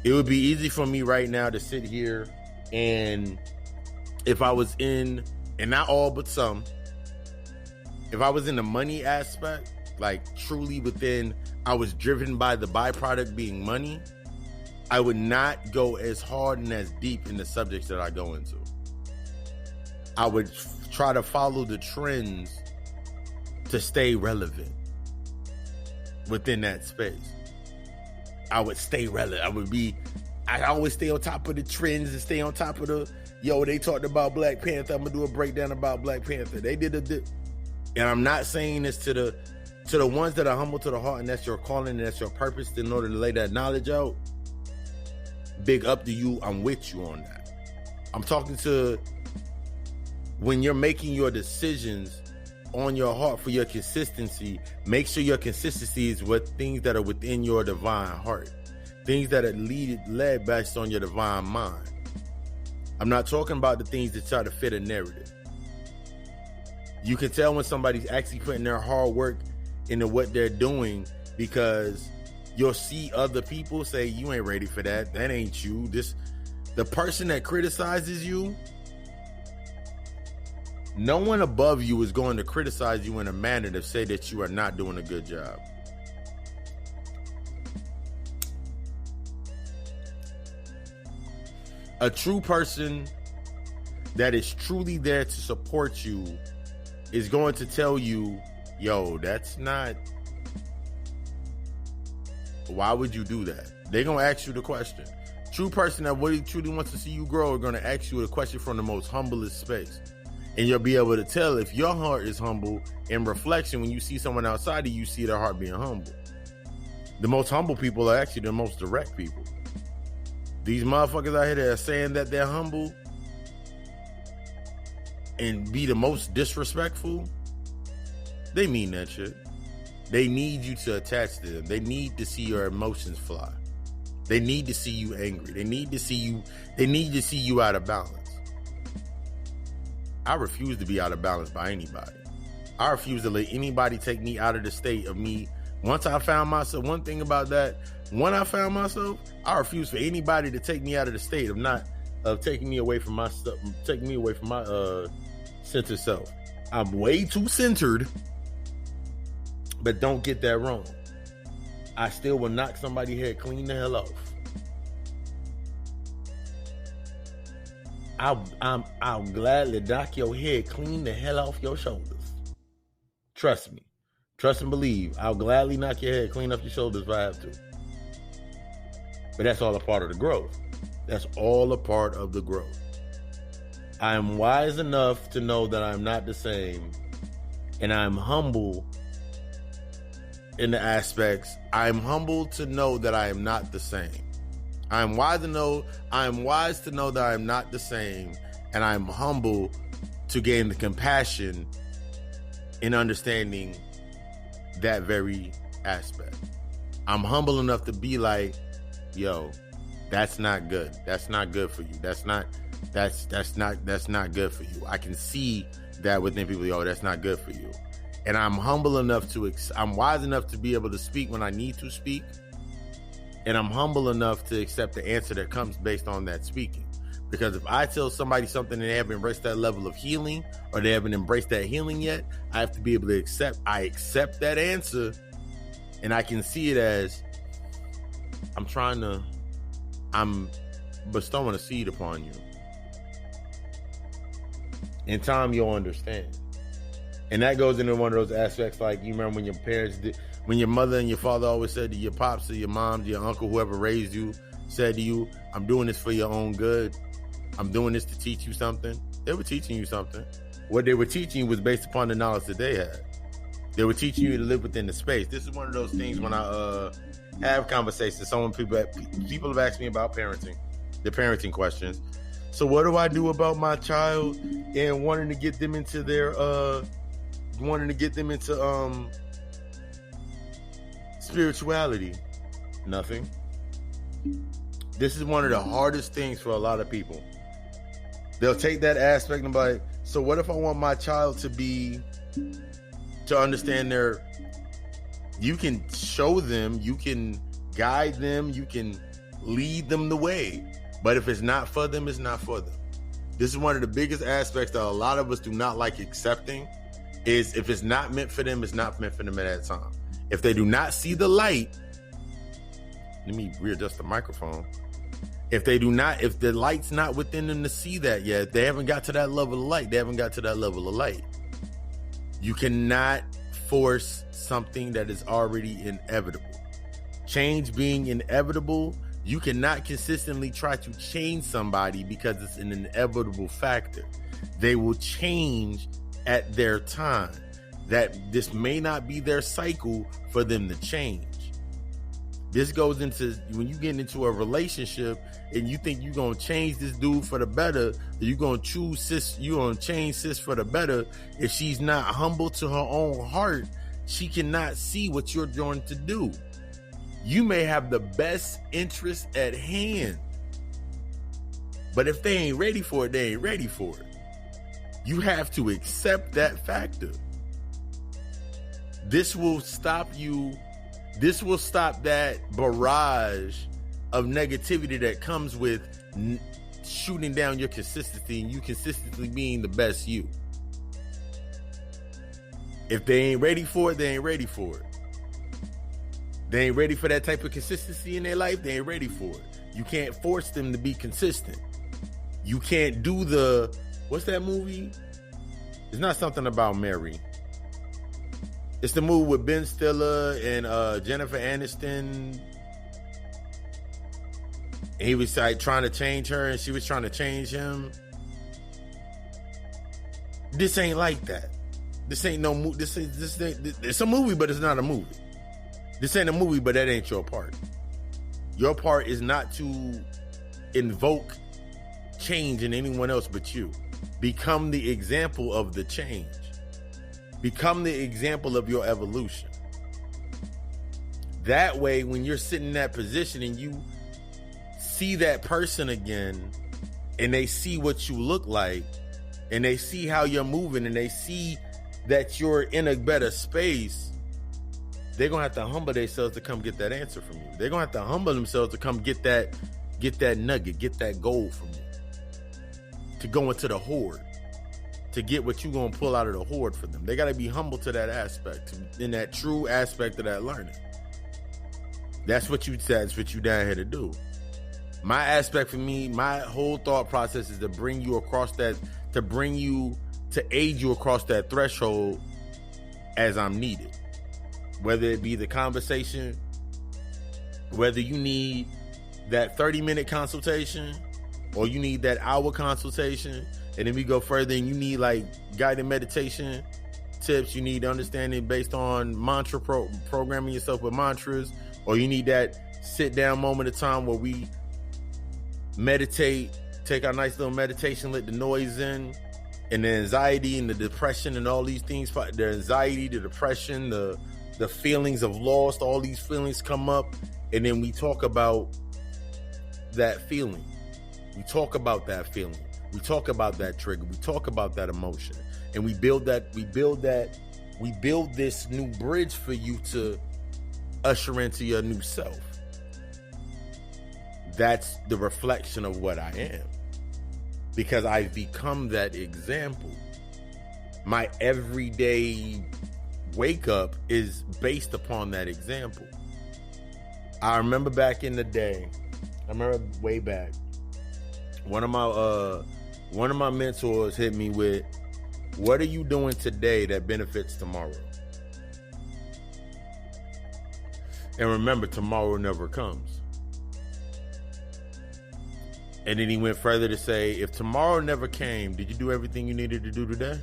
It would be easy for me right now to sit here and if I was in, and not all but some, if I was in the money aspect, like truly within, I was driven by the byproduct being money, I would not go as hard and as deep in the subjects that I go into. I would try to follow the trends to stay relevant within that space. I would stay relevant. I always stay on top of the trends and stay on top of they talked about Black Panther. I'm gonna do a breakdown about Black Panther. They did and I'm not saying this to the ones that are humble to the heart and that's your calling and that's your purpose in order to lay that knowledge out. Big up to you. I'm with you on that. I'm talking to when you're making your decisions on your heart for your consistency, make sure your consistency is with things that are within your divine heart. Things that are led based on your divine mind. I'm not talking about the things that try to fit a narrative. You can tell when somebody's actually putting their hard work into what they're doing because you'll see other people say, you ain't ready for that. That ain't you. The person that criticizes you, no one above you is going to criticize you in a manner to say that you are not doing a good job. A true person that is truly there to support you is going to tell you, yo, that's not, why would you do that? They're going to ask you the question. True person that really truly wants to see you grow are going to ask you a question from the most humblest space. And you'll be able to tell if your heart is humble. In reflection, when you see someone outside of you, see their heart being humble. The most humble people are actually the most direct people. These motherfuckers out here that are saying that they're humble and be the most disrespectful, they mean that shit. They need you to attach to them. They need to see your emotions fly. They need to see you angry. They need to see you out of balance. I refuse to be out of balance by anybody. I refuse to let anybody take me out of the state of me. Once I found myself, one thing about that, when I found myself, I refuse for anybody to take me out of the state of taking me away from my stuff, taking me away from my centered self. I'm way too centered, but don't get that wrong. I still will knock somebody's head clean the hell off. I'll gladly knock your head clean the hell off your shoulders. Trust me. Trust and believe. I'll gladly knock your head clean off your shoulders if I have to. But that's all a part of the growth. That's all a part of the growth. I am wise enough to know that I'm not the same. And I'm humble in the aspects. I'm humble to know that I am not the same. I'm wise to know that I'm not the same, and I'm humble to gain the compassion in understanding that very aspect. I'm humble enough to be like, yo, that's not good. That's not good for you. That's not good for you. I can see that within people, yo, that's not good for you. And I'm humble enough I'm wise enough to be able to speak when I need to speak. And I'm humble enough to accept the answer that comes based on that speaking. Because if I tell somebody something and they haven't embraced that level of healing, or they haven't embraced that healing yet, I have to be able to accept that answer, and I can see it as I'm bestowing a seed upon you. In time, you'll understand. And that goes into one of those aspects, like, you remember when your parents did, when your mother and your father always said to your pops or your mom, your uncle, whoever raised you, said to you, I'm doing this for your own good. I'm doing this to teach you something. They were teaching you something. What they were teaching you was based upon the knowledge that they had. They were teaching you to live within the space. This is one of those things when I have conversations. People have asked me about parenting, the parenting questions. So what do I do about my child and wanting to get them into spirituality? Nothing. This is one of the hardest things for a lot of people. They'll take that aspect and be like, so what if I want my child to understand you can show them, you can guide them, you can lead them the way. But if it's not for them, it's not for them. This is one of the biggest aspects that a lot of us do not like accepting, is if it's not meant for them, it's not meant for them at that time. If they do not see the light, let me readjust the microphone. If the light's not within them to see that yet, they haven't got to that level of light. They haven't got to that level of light. You cannot force something that is already inevitable. Change being inevitable, you cannot consistently try to change somebody because it's an inevitable factor. They will change at their time. That this may not be their cycle for them to change. This goes into when you get into a relationship and you think you're going to change this dude for the better, you're going to change sis for the better. If she's not humble to her own heart, she cannot see what you're going to do. You may have the best interest at hand, but if they ain't ready for it, they ain't ready for it. You have to accept that factor. This will stop you. This will stop that barrage of negativity that comes with shooting down your consistency and you consistently being the best you. If they ain't ready for it, they ain't ready for it. They ain't ready for that type of consistency in their life, they ain't ready for it. You can't force them to be consistent. You can't do the, what's that movie? It's not something about Mary. It's the movie with Ben Stiller and Jennifer Aniston. And he was like trying to change her and she was trying to change him. This ain't like that. This ain't no movie. It's a movie, but it's not a movie. This ain't a movie, but that ain't your part. Your part is not to invoke change in anyone else but you. Become the example of the change. Become the example of your evolution. That way, when you're sitting in that position and you see that person again, and they see what you look like, and they see how you're moving, and they see that you're in a better space, they're gonna have to humble themselves to come get that answer from you. They're gonna have to humble themselves to come get that nugget, get that gold from you. To go into the hoard, to get what you're gonna pull out of the hoard for them. They gotta be humble to that aspect, in that true aspect of that learning. That's what you down here to do. My aspect for me, my whole thought process is to bring you across that, to aid you across that threshold as I'm needed. Whether it be the conversation, whether you need that 30-minute consultation or you need that hour consultation, and then we go further and you need like guided meditation tips, you need understanding based on mantra programming yourself with mantras, or you need that sit down moment of time where we meditate, take our nice little meditation, let the noise in, and the anxiety and the depression and all these things, the anxiety, the depression, the feelings of loss, all these feelings come up, and then we talk about that feeling. We talk about that feeling. We talk about that trigger. We talk about that emotion. And we build this new bridge for you to usher into your new self. That's the reflection of what I am. Because I've become that example. My everyday wake up is based upon that example. I remember back in the day, way back, one of my mentors hit me with, what are you doing today that benefits tomorrow? And remember, tomorrow never comes. And then he went further to say, if tomorrow never came, did you do everything you needed to do today?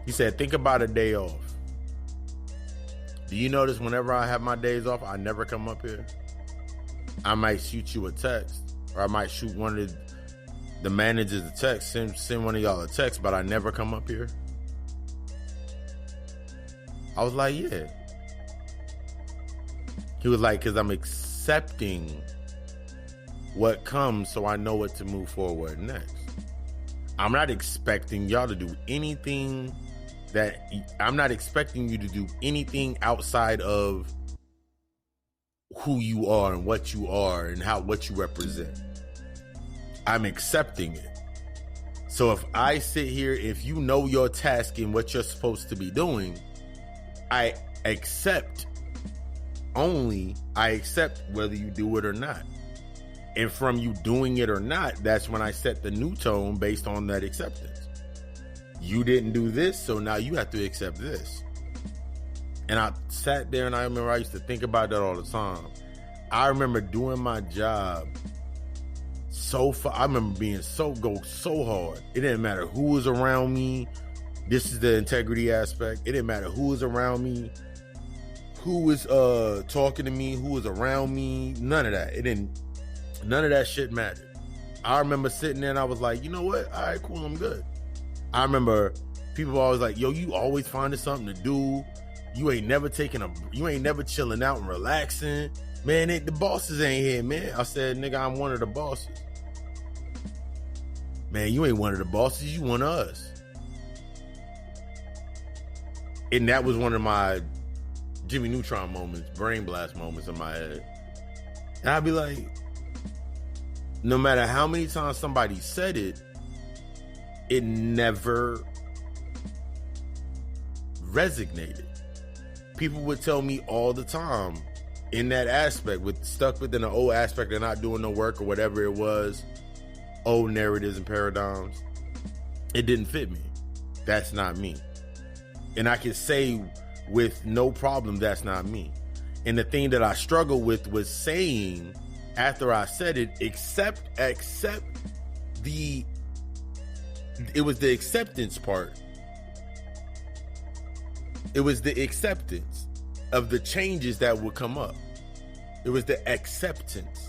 He said, think about a day off. Do you notice whenever I have my days off, I never come up here? I might shoot you a text, or I might shoot one of the managers a text, send one of y'all a text, but I never come up here. I was like, yeah. He was like, because I'm accepting what comes so I know what to move forward next. I'm not expecting y'all to do anything I'm not expecting you to do anything outside of who you are and what you are and what you represent. I'm accepting it. So if I sit here, if you know your task and what you're supposed to be doing, I accept whether you do it or not. And from you doing it or not, that's when I set the new tone based on that acceptance. You didn't do this, so now you have to accept this. And I sat there and I remember I used to think about that all the time. I remember doing my job so far. I remember go so hard. It didn't matter who was around me. This is the integrity aspect. It didn't matter who was around me, who was talking to me, who was around me. None of that. None of that shit mattered. I remember sitting there and I was like, you know what? All right, cool, I'm good. I remember people were always like, yo, you always finding something to do. You ain't never chilling out and relaxing. Man, the bosses ain't here, man. I said, nigga, I'm one of the bosses. Man, you ain't one of the bosses, you one of us. And that was one of my Jimmy Neutron moments, brain blast moments in my head. And I'd be like, no matter how many times somebody said it, it never resonated. People would tell me all the time in that aspect, stuck within an old aspect of not doing no work or whatever it was, old narratives and paradigms. It didn't fit me. That's not me. And I can say with no problem, that's not me. And the thing that I struggled with was saying, after I said it, it was the acceptance part. It was the acceptance of the changes that would come up. It was the acceptance.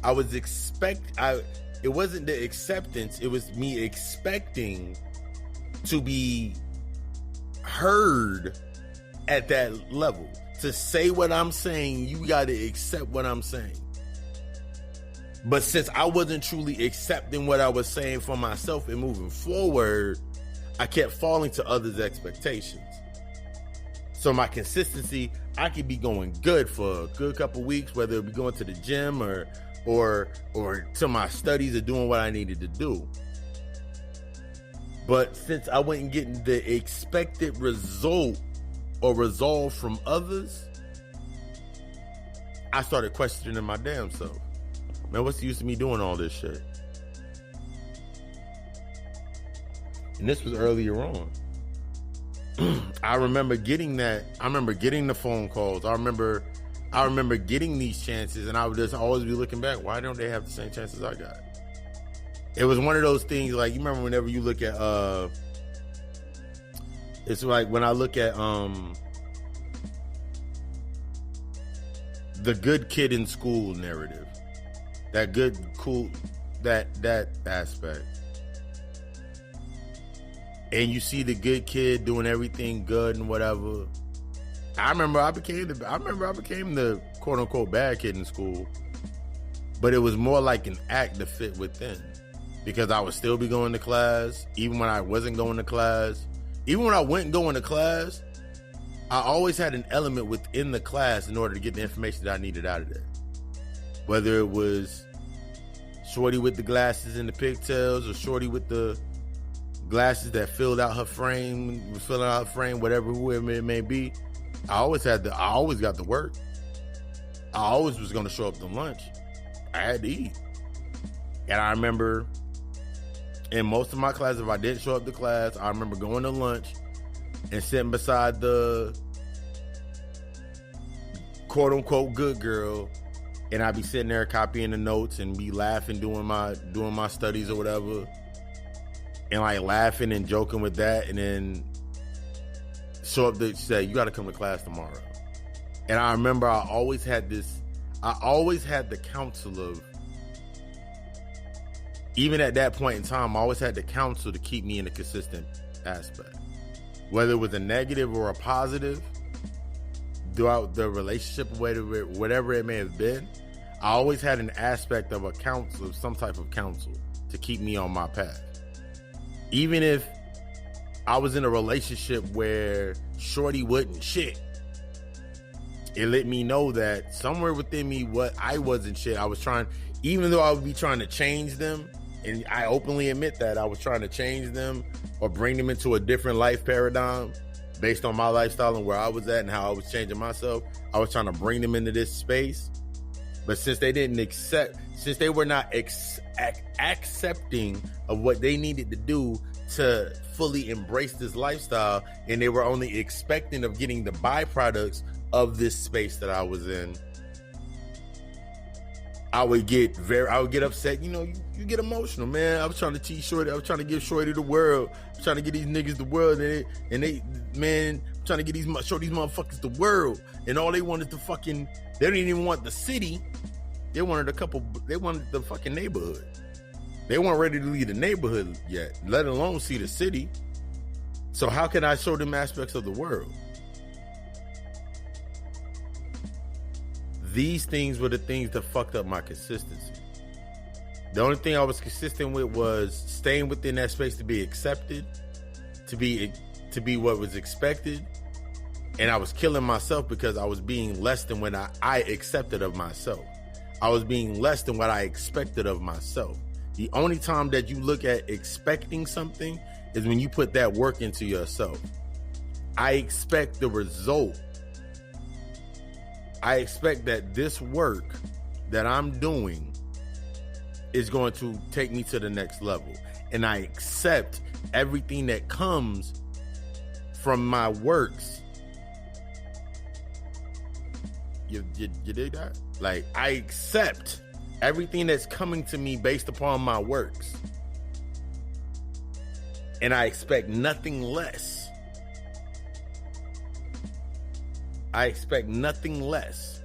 It wasn't the acceptance. It was me expecting to be heard at that level. To say what I'm saying, you got to accept what I'm saying. But since I wasn't truly accepting what I was saying for myself and moving forward, I kept falling to others' expectations. So my consistency, I could be going good for a good couple weeks, whether it be going to the gym or to my studies or doing what I needed to do. But since I wasn't getting the expected result or resolve from others, I started questioning my damn self. Man, what's the use of me doing all this shit? And this was earlier on. I remember getting that. I remember getting the phone calls. I remember getting these chances, and I would just always be looking back. Why don't they have the same chances I got? It was one of those things, like, you remember whenever you look at it's like when I look at the good kid in school narrative, that good, cool, that aspect. And you see the good kid doing everything good and whatever. I remember I became the quote unquote bad kid in school, but it was more like an act to fit within, because I would still be going to class, even when I wasn't going to class. Even when I wasn't going to class, I always had an element within the class in order to get the information that I needed out of there. Whether it was shorty with the glasses and the pigtails, or shorty with the glasses that filled out her frame, whatever, whoever it may be. I always got the work. I always was going to show up to lunch. I had to eat. And I remember in most of my classes, if I didn't show up to class, I remember going to lunch and sitting beside the quote unquote good girl, and I'd be sitting there copying the notes and be laughing, doing my studies or whatever, and like laughing and joking with that, and then show up to say, you got to come to class tomorrow. And I remember I always had the counsel of, even at that point in time, I always had the counsel to keep me in a consistent aspect. Whether it was a negative or a positive throughout the relationship, whatever it may have been, I always had an aspect of a counsel, some type of counsel, to keep me on my path. Even if I was in a relationship where shorty wouldn't shit, it let me know that somewhere within me, what I wasn't shit. I was trying, even though I would be trying to change them, and I openly admit that I was trying to change them or bring them into a different life paradigm based on my lifestyle and where I was at and how I was changing myself. I was trying to bring them into this space. But since they didn't since they were not accepting of what they needed to do to fully embrace this lifestyle, and they were only expecting of getting the byproducts of this space that I was in, I would get upset. You know, you get emotional, man. I was trying to teach Shorty. I was trying to give Shorty the world. I was trying to get these niggas the world, and they I'm trying to get these motherfuckers the world, and all they wanted they didn't even want the city. They wanted the fucking neighborhood. They weren't ready to leave the neighborhood yet, let alone see the city. So how can I show them aspects of the world? These things were the things that fucked up my consistency. The only thing I was consistent with was staying within that space to be accepted, to be what was expected. And I was killing myself because I was being less than when I accepted of myself. I was being less than what I expected of myself. The only time that you look at expecting something is when you put that work into yourself. I expect the result. I expect that this work that I'm doing is going to take me to the next level. And I accept everything that comes from my works. You dig that? Like, I accept everything that's coming to me based upon my works. And I expect nothing less. I expect nothing less.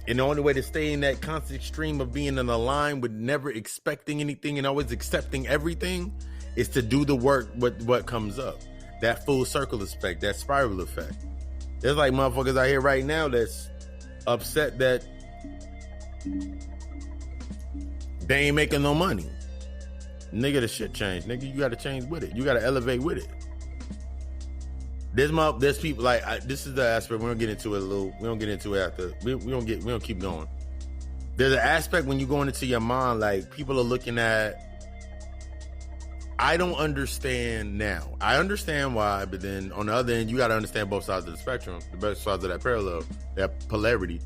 And the only way to stay in that constant stream of being in a line with never expecting anything and always accepting everything is to do the work with what comes up. That full circle effect, that spiral effect. There's like motherfuckers out here right now that's upset that they ain't making no money. Nigga, the shit changed. Nigga, you gotta change with it. You gotta elevate with it. There's people like this is the aspect. We don't get into it a little. We don't get into it after. We don't keep going. There's an aspect when you're going into your mind, like people are looking at. I don't understand now. I understand why, but then on the other end, you got to understand both sides of the spectrum, the both sides of that parallel, that polarity.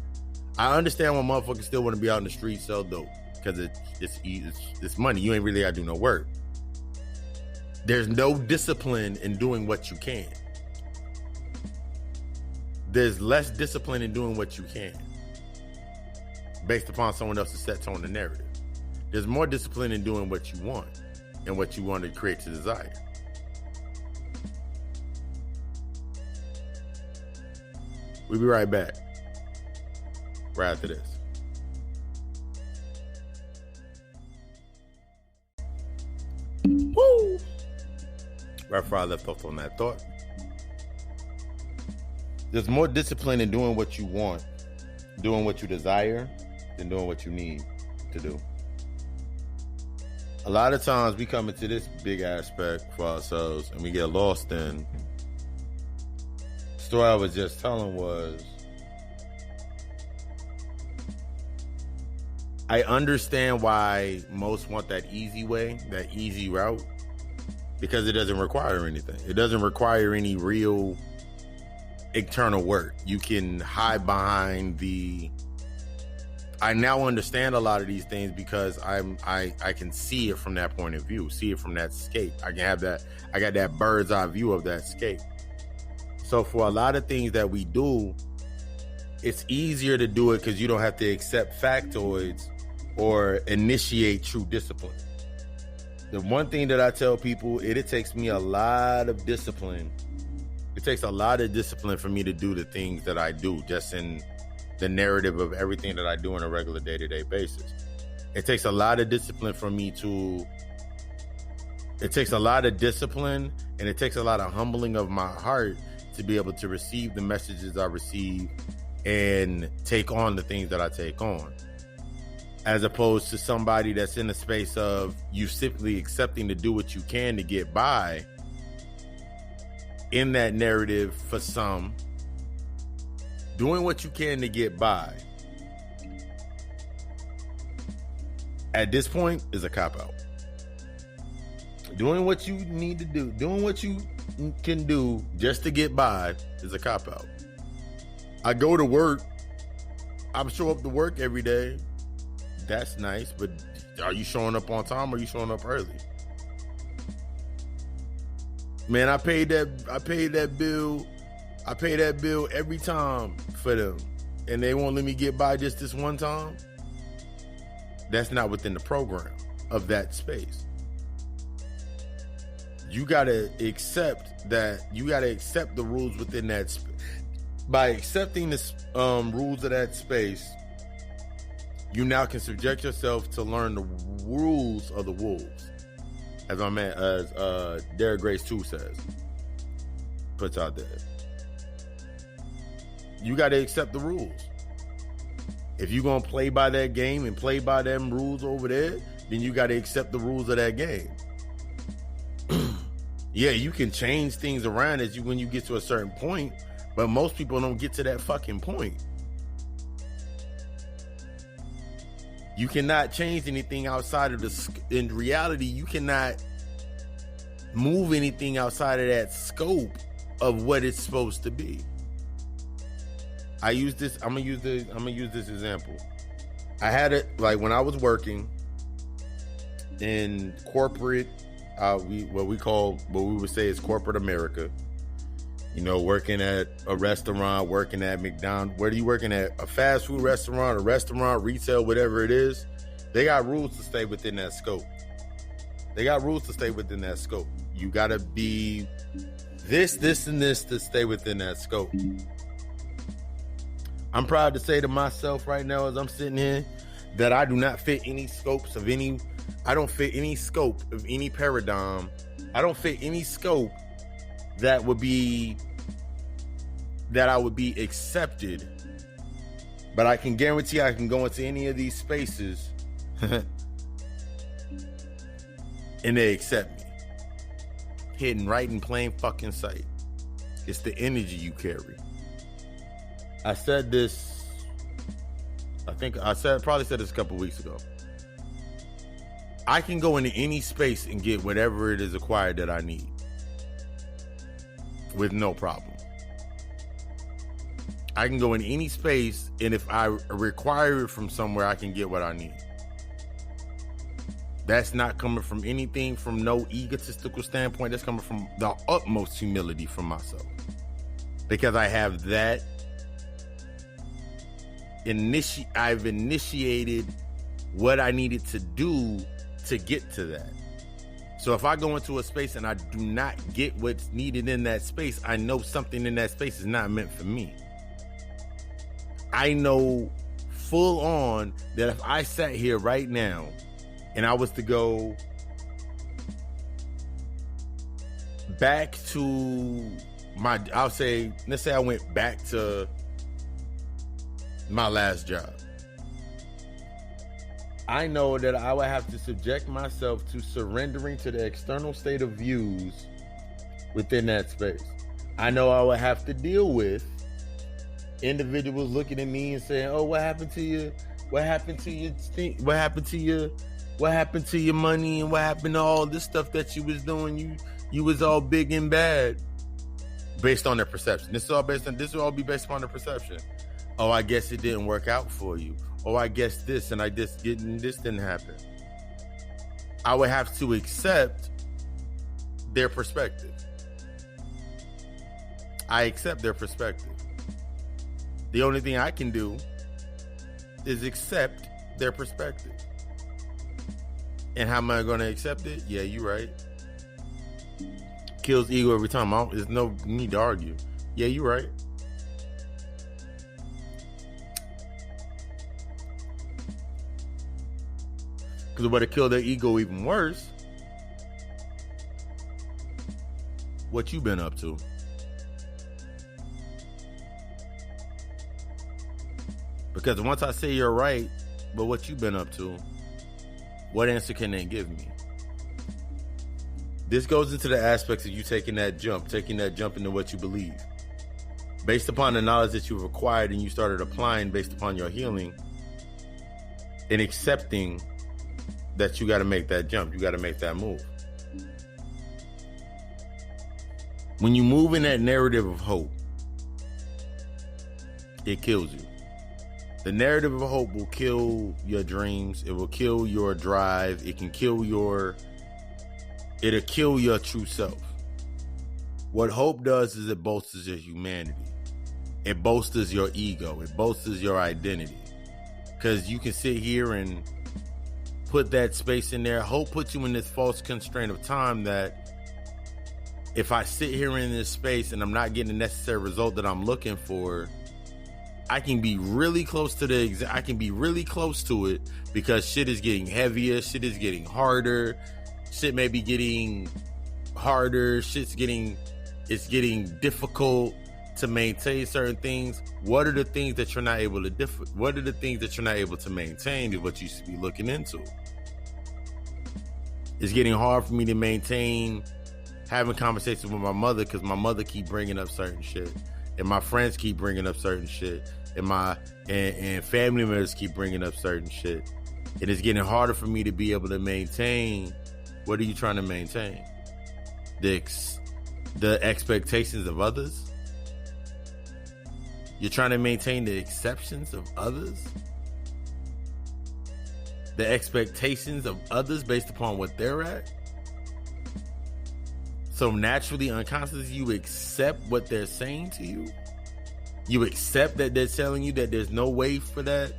I understand why motherfuckers still want to be out in the street, sell dope, because it's money. You ain't really got to do no work. There's no discipline in doing what you can. There's less discipline in doing what you can based upon someone else's set tone and narrative. There's more discipline in doing what you want and what you want to create to desire. We'll be right back. Right after this. Woo! Right before I left off on that thought. There's more discipline in doing what you want, doing what you desire, than doing what you need to do. A lot of times we come into this big aspect for ourselves and we get lost in. The story I was just telling was, I understand why most want that easy way, that easy route, because it doesn't require anything. It doesn't require any real internal work. You can hide behind I now understand a lot of these things because I can see it from that point of view, see it from that scape. I got that bird's eye view of that scape. So for a lot of things that we do, it's easier to do it because you don't have to accept factoids or initiate true discipline. The one thing that I tell people, it takes me a lot of discipline. It takes a lot of discipline for me to do the things that I do, just in the narrative of everything that I do on a regular day-to-day basis. It takes a lot of discipline for me to, it takes a lot of discipline and it takes a lot of humbling of my heart to be able to receive the messages I receive and take on the things that I take on. As opposed to somebody that's in the space of you simply accepting to do what you can to get by. In that narrative, for some, doing what you can to get by at this point is a cop-out. Doing what you need to do, doing what you can do just to get by is a cop-out. I go to work, I show up to work every day. That's nice, but are you showing up on time or are you showing up early? Man, I paid that bill every time for them, and they won't let me get by just this one time. That's not within the program of that space. You gotta accept that. You gotta accept the rules within that space. By accepting the rules of that space, you now can subject yourself to learn the rules of the wolves. As my man, Derek Grace 2 says, puts out there. You got to accept the rules. If you're going to play by that game and play by them rules over there, then you got to accept the rules of that game. Yeah, you can change things around when you get to a certain point, but most people don't get to that fucking point. You cannot change anything outside of in reality, you cannot move anything outside of that scope of what it's supposed to be. I'm gonna use this example. I had it like when I was working in corporate, what we would say is corporate America. You know, working at a restaurant, working at McDonald's. Where are you working at? A fast food restaurant, a restaurant, retail, whatever it is. They got rules to stay within that scope. You gotta be this, and this to stay within that scope. I'm proud to say to myself right now as I'm sitting here that I do not fit any scopes of any. I don't fit any scope of any paradigm. I don't fit any scope that I would be accepted. But I can guarantee I can go into any of these spaces and they accept me. Hidden right in plain fucking sight. It's the energy you carry. I said this, probably said this a couple weeks ago. I can go into any space and get whatever it is acquired that I need with no problem. I can go in any space, and if I require it from somewhere, I can get what I need. That's not coming from anything from no egotistical standpoint. That's coming from the utmost humility from myself. Because I have that. I've initiated what I needed to do to get to that. So if I go into a space and I do not get what's needed in that space, I know something in that space is not meant for me. I know full on that if I sat here right now and I was to go back to let's say I went back to my last job. I know that I would have to subject myself to surrendering to the external state of views within that space. I know I would have to deal with individuals looking at me and saying, "Oh, what happened to you? What happened to your what happened to your money, and what happened to all this stuff that you was doing? You was all big and bad." Based on their perception. This will all be based upon their perception. Oh, I guess it didn't work out for you. Oh, I guess this didn't happen. I would have to accept their perspective. I accept their perspective. The only thing I can do is accept their perspective. And how am I going to accept it? Yeah, you're right. Kills ego every time. There's no need to argue. Yeah, you're right. Because what to kill their ego even worse, what you been up to? Because once I say you're right, but what you been up to, what answer can they give me? This goes into the aspects of you taking that jump into what you believe. Based upon the knowledge that you've acquired and you started applying based upon your healing and accepting that you got to make that jump. You got to make that move. When you move in that narrative of hope, it kills you. The narrative of hope will kill your dreams. It will kill your drive. It'll kill your true self. What hope does is it bolsters your humanity. It bolsters your ego. It bolsters your identity. Because you can sit here and put that space in there. Hope puts you in this false constraint of time that if I sit here in this space and I'm not getting the necessary result that I'm looking for, I can be really close to it because shit is getting heavier, shit is getting harder, shit may be getting harder, it's getting difficult to maintain certain things. What are the things that you're not able to maintain is what you should be looking into. It's getting hard for me to maintain having conversations with my mother because my mother keep bringing up certain shit, and my friends keep bringing up certain shit, and family members keep bringing up certain shit. It is getting harder for me to be able to maintain. What are you trying to maintain? The expectations of others? You're trying to maintain the exceptions of others? The expectations of others based upon what they're at? So naturally, unconsciously, you accept what they're saying to you? You accept that they're telling you that there's no way for that?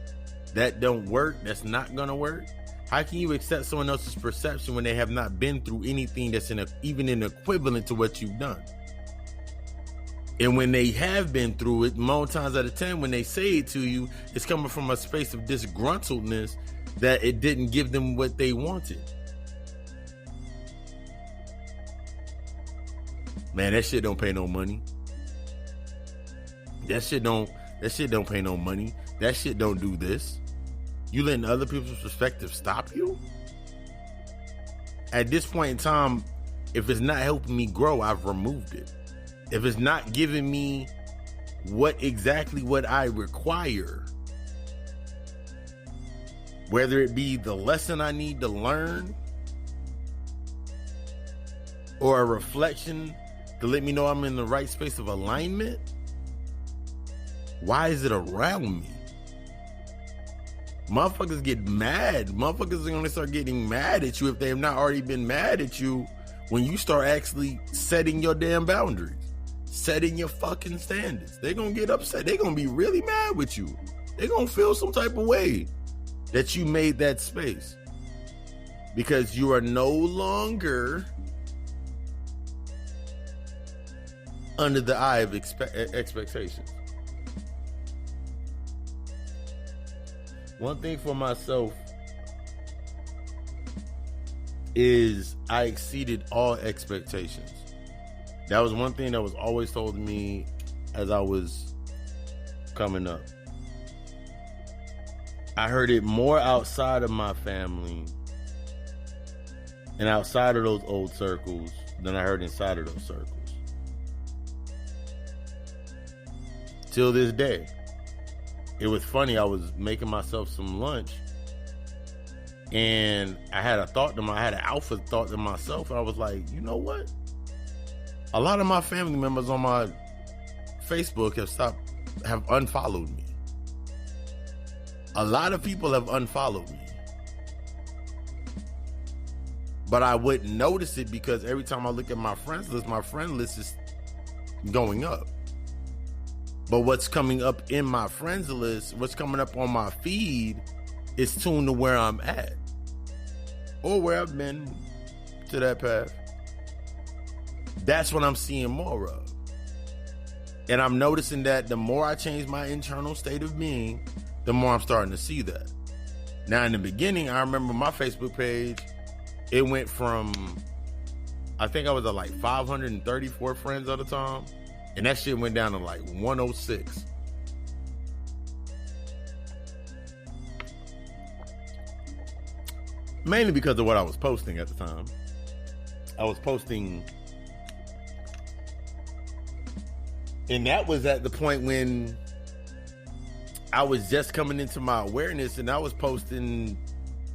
That don't work? That's not gonna work? How can you accept someone else's perception when they have not been through anything that's even an equivalent to what you've done? And when they have been through it, more times out of 10, when they say it to you, it's coming from a space of disgruntledness that it didn't give them what they wanted. Man, that shit don't pay no money. That shit don't pay no money. That shit don't do this. You letting other people's perspective stop you? At this point in time, if it's not helping me grow, I've removed it. If it's not giving me what I require, whether it be the lesson I need to learn or a reflection to let me know I'm in the right space of alignment, why is it around me? Motherfuckers get mad. Motherfuckers are going to start getting mad at you if they have not already been mad at you when you start actually setting your damn boundaries, setting your fucking standards. They're going to get upset. They're going to be really mad with you. They're going to feel some type of way that you made that space because you are no longer under the eye of expectations. One thing for myself is I exceeded all expectations. That was one thing that was always told to me as I was coming up. I heard it more outside of my family and outside of those old circles than I heard inside of those circles. Till this day. It was funny, I was making myself some lunch and I had an alpha thought to myself. And I was like, you know what? A lot of my family members on my Facebook have unfollowed me. A lot of people have unfollowed me. But I wouldn't notice it because every time I look at my friend list is going up. But what's coming up in my friends list, what's coming up on my feed is tuned to where I'm at or where I've been to that path. That's what I'm seeing more of. And I'm noticing that the more I change my internal state of being, the more I'm starting to see that. Now, in the beginning, I remember my Facebook page, it went from, I think I was at like 534 friends at a time. And that shit went down to like 106. Mainly because of what I was posting at the time. I was posting. And that was at the point when I was just coming into my awareness and I was posting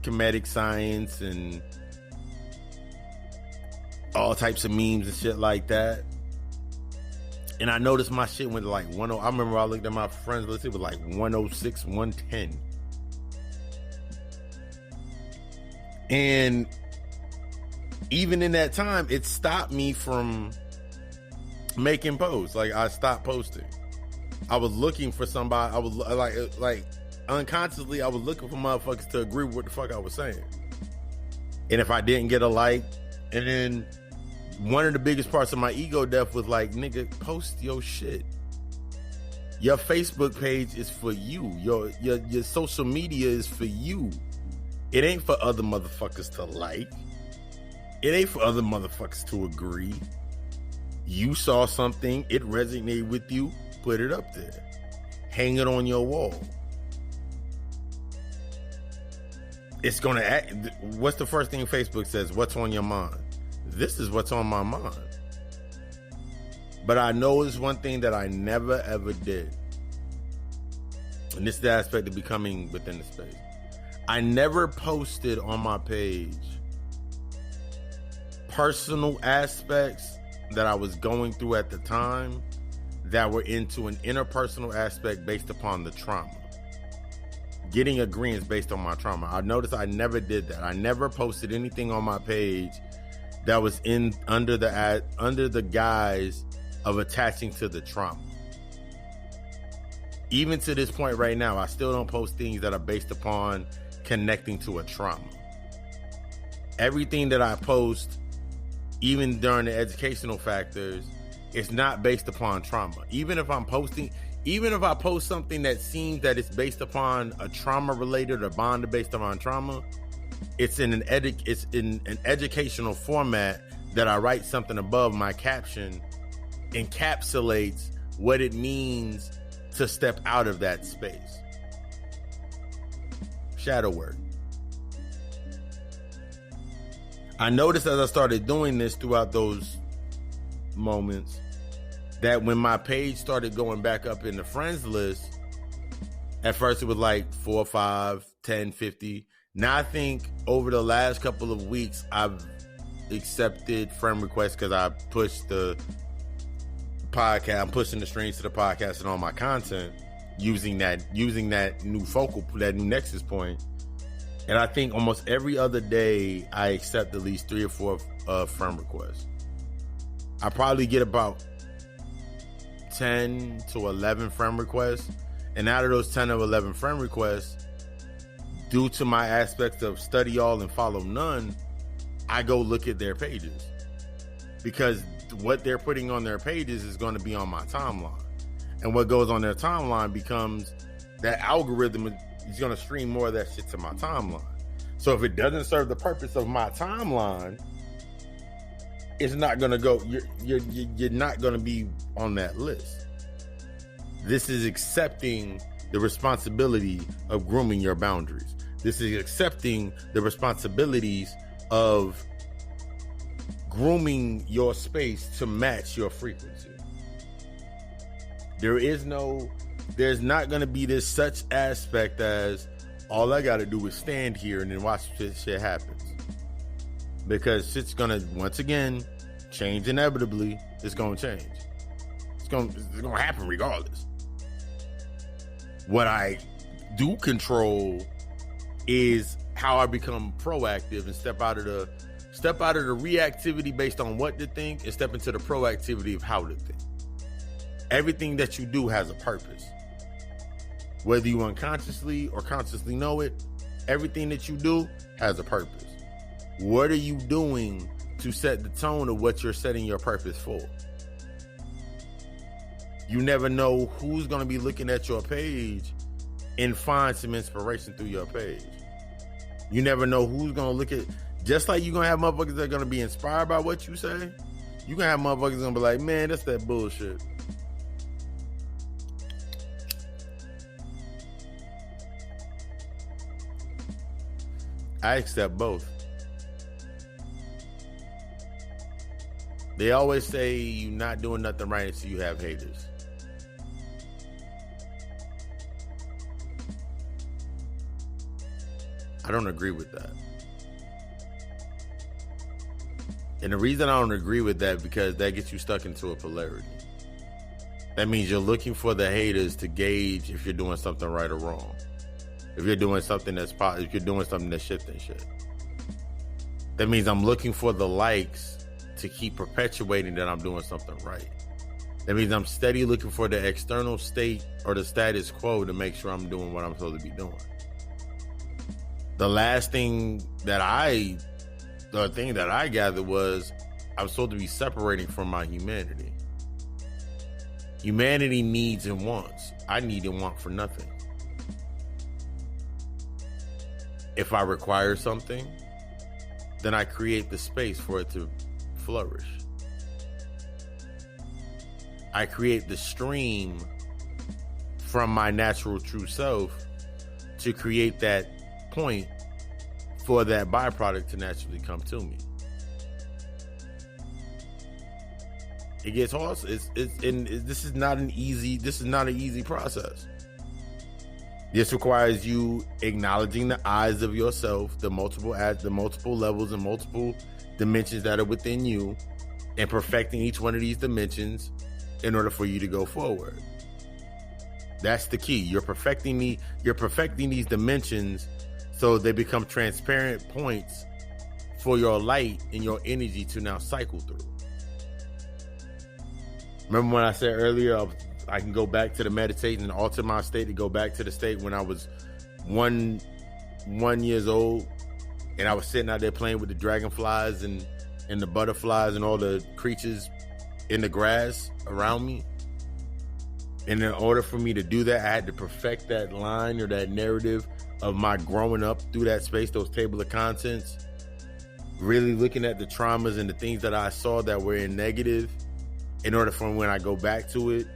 comedic science and all types of memes and shit like that. And I noticed my shit went to like 10. I remember I looked at my friends list, it was like 106, 110. And even in that time, it stopped me from making posts. Like I stopped posting. I was looking for somebody. I was like unconsciously, I was looking for motherfuckers to agree with what the fuck I was saying. And if I didn't get a like, and then one of the biggest parts of my ego death was like, nigga, post your shit. Your Facebook page is for you. Your social media is for you. It ain't for other motherfuckers to like. It ain't for other motherfuckers to agree. You saw something, it resonated with you, put it up there. Hang it on your wall. It's gonna act. What's the first thing Facebook says? What's on your mind? This is what's on my mind. But I know it's one thing that I never ever did. And this is the aspect of becoming within the space. I never posted on my page personal aspects that I was going through at the time that were into an interpersonal aspect based upon the trauma. Getting agreements based on my trauma. I noticed I never did that. I never posted anything on my page that was under the guise of attaching to the trauma. Even to this point right now, I still don't post things that are based upon connecting to a trauma. Everything that I post, even during the educational factors, it's not based upon trauma. Even if I post something that seems that it's based upon a trauma related or bonded based upon trauma, it's in an educational format that I write something above my caption encapsulates what it means to step out of that space. Shadow work. I noticed as I started doing this throughout those moments that when my page started going back up in the friends list, at first it was like 4, 5, 10, 50. Now I think over the last couple of weeks, I've accepted friend requests because I pushed the podcast. I'm pushing the strings to the podcast and all my content using that new nexus point. And I think almost every other day I accept at least 3 or 4 friend requests. I probably get about 10 to 11 friend requests. And out of those 10 or 11 friend requests, due to my aspects of study all and follow none, I go look at their pages. Because what they're putting on their pages is going to be on my timeline. And what goes on their timeline becomes that algorithm is going to stream more of that shit to my timeline. So if it doesn't serve the purpose of my timeline, it's not going to go, you're not going to be on that list. This is accepting the responsibility of grooming your boundaries. This is accepting the responsibilities of grooming your space to match your frequency. There's not going to be this such aspect as all I got to do is stand here and then watch shit happens. Because shit's going to, once again, change inevitably. It's going to change. It's going to happen regardless. What I do control is how I become proactive and step out of the reactivity based on what to think and step into the proactivity of how to think. Everything that you do has a purpose. Whether you unconsciously or consciously know it, everything that you do has a purpose. What are you doing to set the tone of what you're setting your purpose for? You never know who's going to be looking at your page and find some inspiration through your page. You never know who's going to look at, just like you're going to have motherfuckers that are going to be inspired by what you say, you're going to have motherfuckers going to be like, man, that's that bullshit. I accept both. They always say you're not doing nothing right until you have haters. I don't agree with that. And the reason I don't agree with that because that gets you stuck into a polarity. That means you're looking for the haters to gauge if you're doing something right or wrong. If you're doing something that's positive, if you're doing something that's shit, then shit. That means I'm looking for the likes to keep perpetuating that I'm doing something right. That means I'm steady looking for the external state or the status quo to make sure I'm doing what I'm supposed to be doing. The thing that I gathered was I'm supposed to be separating from my humanity. Humanity needs and wants. I need and want for nothing. If I require something, then I create the space for it to flourish. I create the stream from my natural true self to create that point for that byproduct to naturally come to me. It gets hard. This is not an easy process. This requires you acknowledging the eyes of yourself, the multiple levels and multiple dimensions that are within you, and perfecting each one of these dimensions in order for you to go forward. That's the key. You're perfecting these dimensions so they become transparent points for your light and your energy to now cycle through. Remember when I said earlier, I can go back to the meditation and alter my state to go back to the state when I was one years old, and I was sitting out there playing with the dragonflies and the butterflies and all the creatures in the grass around me. And in order for me to do that, I had to perfect that line or that narrative of my growing up through that space, those table of contents, really looking at the traumas and the things that I saw that were in negative in order for when I go back to it,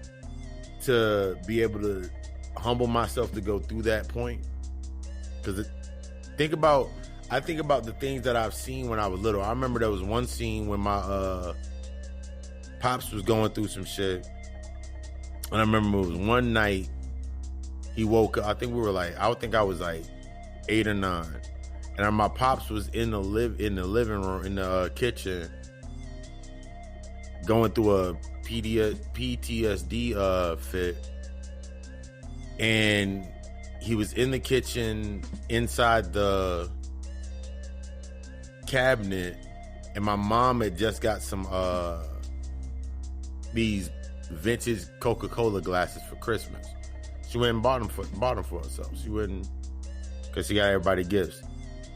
to be able to humble myself to go through that point. Because I think about the things that I've seen when I was little. I remember there was one scene when my pops was going through some shit. And I remember it was one night he woke up. I think I was like 8 or 9. And my pops was in the living room, in the kitchen, going through a PTSD fit, and he was in the kitchen inside the cabinet, and my mom had just got some these vintage Coca-Cola glasses for Christmas. She went and bought them for herself. She wouldn't, because she got everybody gifts.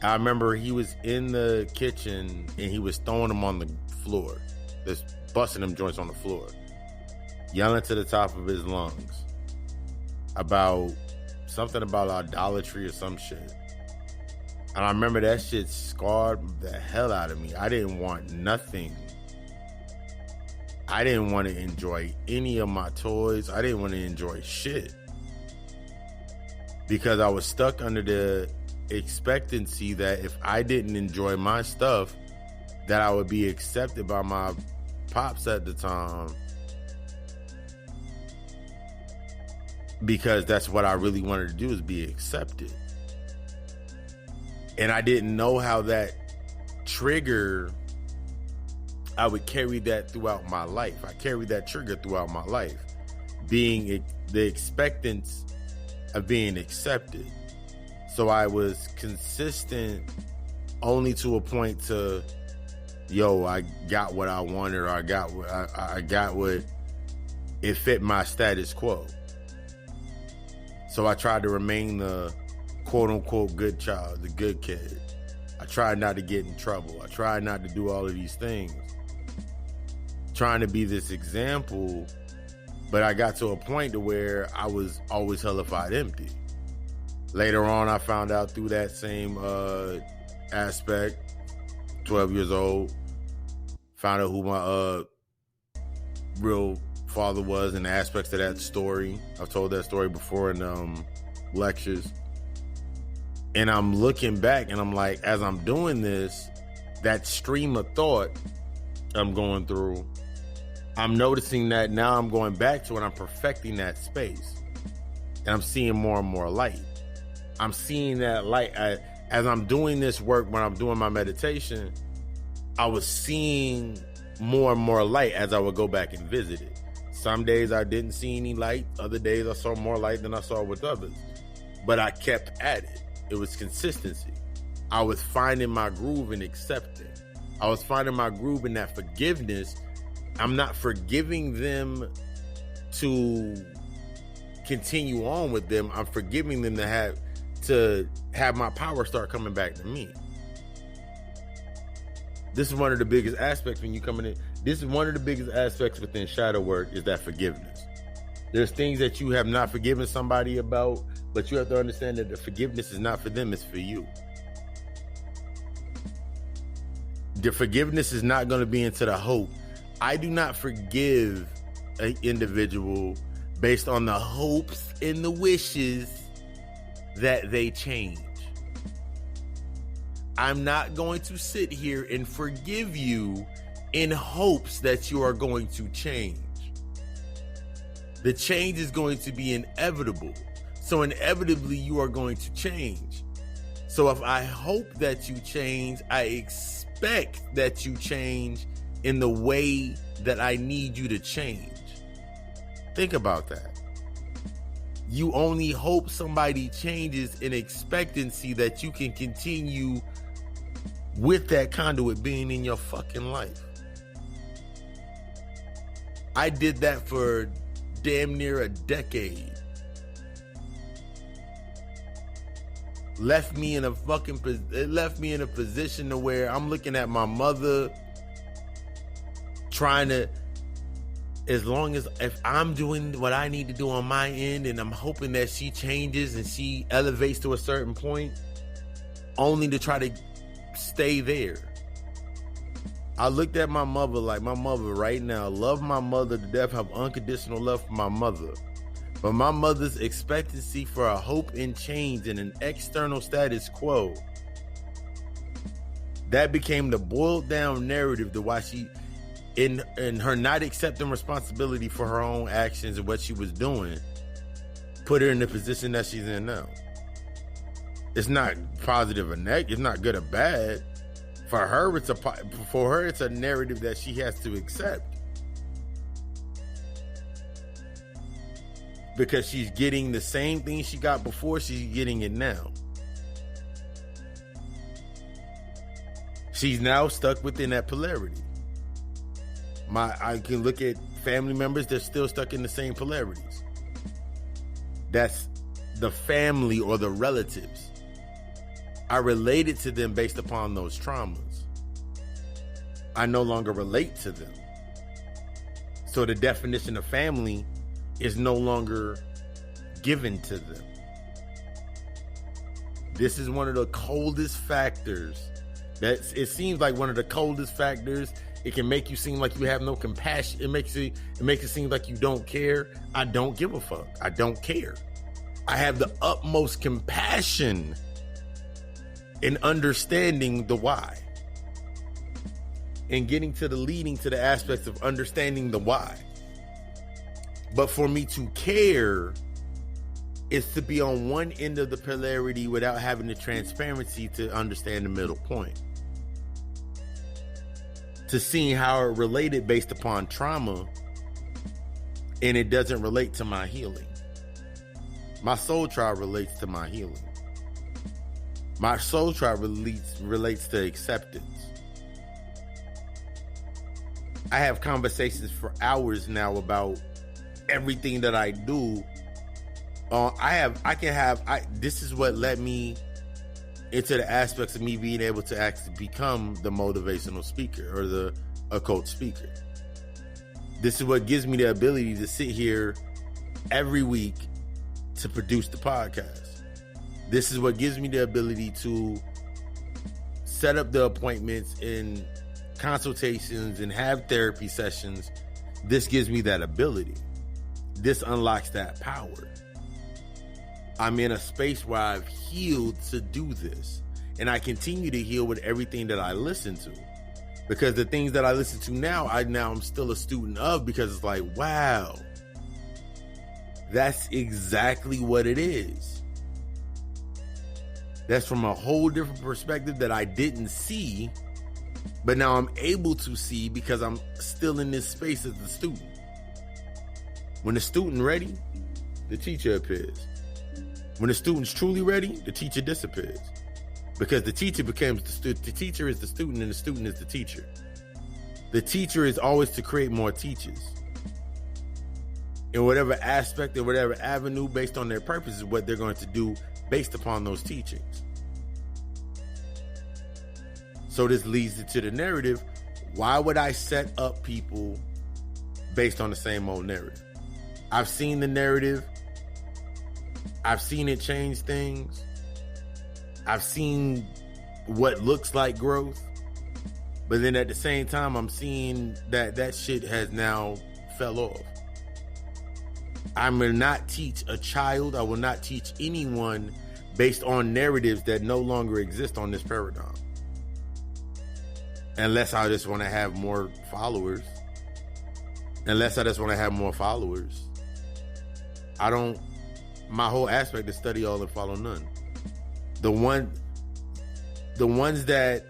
I remember he was in the kitchen and he was throwing them on the floor, just busting them joints on the floor, yelling to the top of his lungs about something about idolatry or some shit. And I remember that shit scarred the hell out of me. I didn't want nothing. I didn't want to enjoy any of my toys. I didn't want to enjoy shit, because I was stuck under the expectancy that if I didn't enjoy my stuff, that I would be accepted by my pops at the time, because that's what I really wanted to do, is be accepted. And I didn't know how that trigger, I would carry that throughout my life. I carried that trigger throughout my life, being the expectance of being accepted. So I was consistent only to a point to, I got what I wanted, or I got what it fit my status quo. So I tried to remain the quote unquote good child, the good kid. I tried not to get in trouble. I tried not to do all of these things, trying to be this example. But I got to a point to where I was always hellified empty. Later on, I found out through that same aspect, 12 years old, found out who my real father was and the aspects of that story. I've told that story before in lectures. And I'm looking back and I'm like, as I'm doing this, that stream of thought I'm going through, I'm noticing that now I'm going back to it. I'm perfecting that space. And I'm seeing more and more light. I'm seeing that light. As I'm doing this work, when I'm doing my meditation, I was seeing more and more light as I would go back and visit it. Some days I didn't see any light. Other days I saw more light than I saw with others. But I kept at it. It was consistency. I was finding my groove in accepting. I was finding my groove in that forgiveness. I'm not forgiving them to continue on with them. I'm forgiving them to have my power start coming back to me. This is one of the biggest aspects when you come in. This is one of the biggest aspects within shadow work, is that forgiveness. There's things that you have not forgiven somebody about, but you have to understand that the forgiveness is not for them, it's for you. The forgiveness is not going to be into the hope. I do not forgive an individual based on the hopes and the wishes that they change. I'm not going to sit here and forgive you in hopes that you are going to change. The change is going to be inevitable. So inevitably you are going to change. So if I hope that you change, I expect that you change in the way that I need you to change. Think about that. You only hope somebody changes in expectancy that you can continue with that conduit being in your fucking life. I did that for damn near a decade. It left me in a position to where I'm looking at my mother trying to, if I'm doing what I need to do on my end and I'm hoping that she changes and she elevates to a certain point, only to try to stay there. I looked at my mother like my mother right now, love my mother to death, have unconditional love for my mother. But my mother's expectancy for a hope in change and an external status quo, that became the boiled down narrative to why she, in her not accepting responsibility for her own actions and what she was doing, put her in the position that she's in now. It's not positive or negative. It's not good or bad. For her, it's a narrative that she has to accept. Because she's getting the same thing she got before, she's getting it now. She's now stuck within that polarity. I can look at family members that's still stuck in the same polarities. That's the family or the relatives. I related to them based upon those traumas. I no longer relate to them. So the definition of family is no longer given to them. This is one of the coldest factors. It seems like one of the coldest factors. It can make you seem like you have no compassion. It makes it seem like you don't care. I don't give a fuck. I don't care. I have the utmost compassion in understanding the why. And leading to the aspects of understanding the why. But for me to care is to be on one end of the polarity without having the transparency to understand the middle point. To seeing how it related based upon trauma and it doesn't relate to my healing. My soul tribe relates to my healing. My soul tribe relates to acceptance. I have conversations for hours now about everything that I do. This is what led me into the aspects of me being able to actually become the motivational speaker or the occult speaker. This is what gives me the ability to sit here every week to produce the podcast. This is what gives me the ability to set up the appointments and consultations and have therapy sessions. This gives me that ability. This unlocks that power. I'm in a space where I've healed to do this. And I continue to heal with everything that I listen to. Because the things that I listen to now, I'm still a student of, because it's like, wow, that's exactly what it is. That's from a whole different perspective that I didn't see, but now I'm able to see because I'm still in this space as the student. When the student ready, the teacher appears. When the student's truly ready, the teacher disappears. Because the teacher becomes the teacher is the student and the student is the teacher. The teacher is always to create more teachers. In whatever aspect or whatever avenue based on their purpose is what they're going to do based upon those teachings. So this leads to the narrative. Why would I set up people based on the same old narrative? I've seen the narrative. I've seen it change things. I've seen what looks like growth. But then at the same time, I'm seeing that shit has now fell off. I will not teach a child. I will not teach anyone based on narratives that no longer exist on this paradigm. Unless I just want to have more followers. I don't my whole aspect is study all and follow none. The ones that,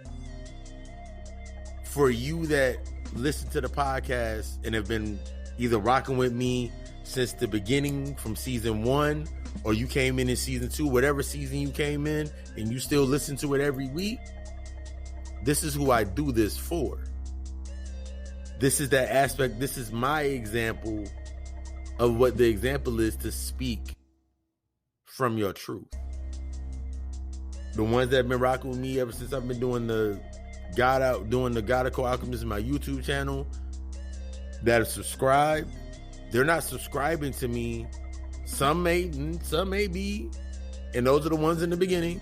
for you that listen to the podcast and have been either rocking with me since the beginning from season 1, or you came in season 2, whatever season you came in, and you still listen to it every week, this is who I do this for. This is that aspect. This is my example of what the example is, to speak from your truth. The ones that have been rocking with me ever since I've been doing the God of Co-Alchemist in my YouTube channel, that are subscribed, they're not subscribing to me. Some may be, and those are the ones in the beginning.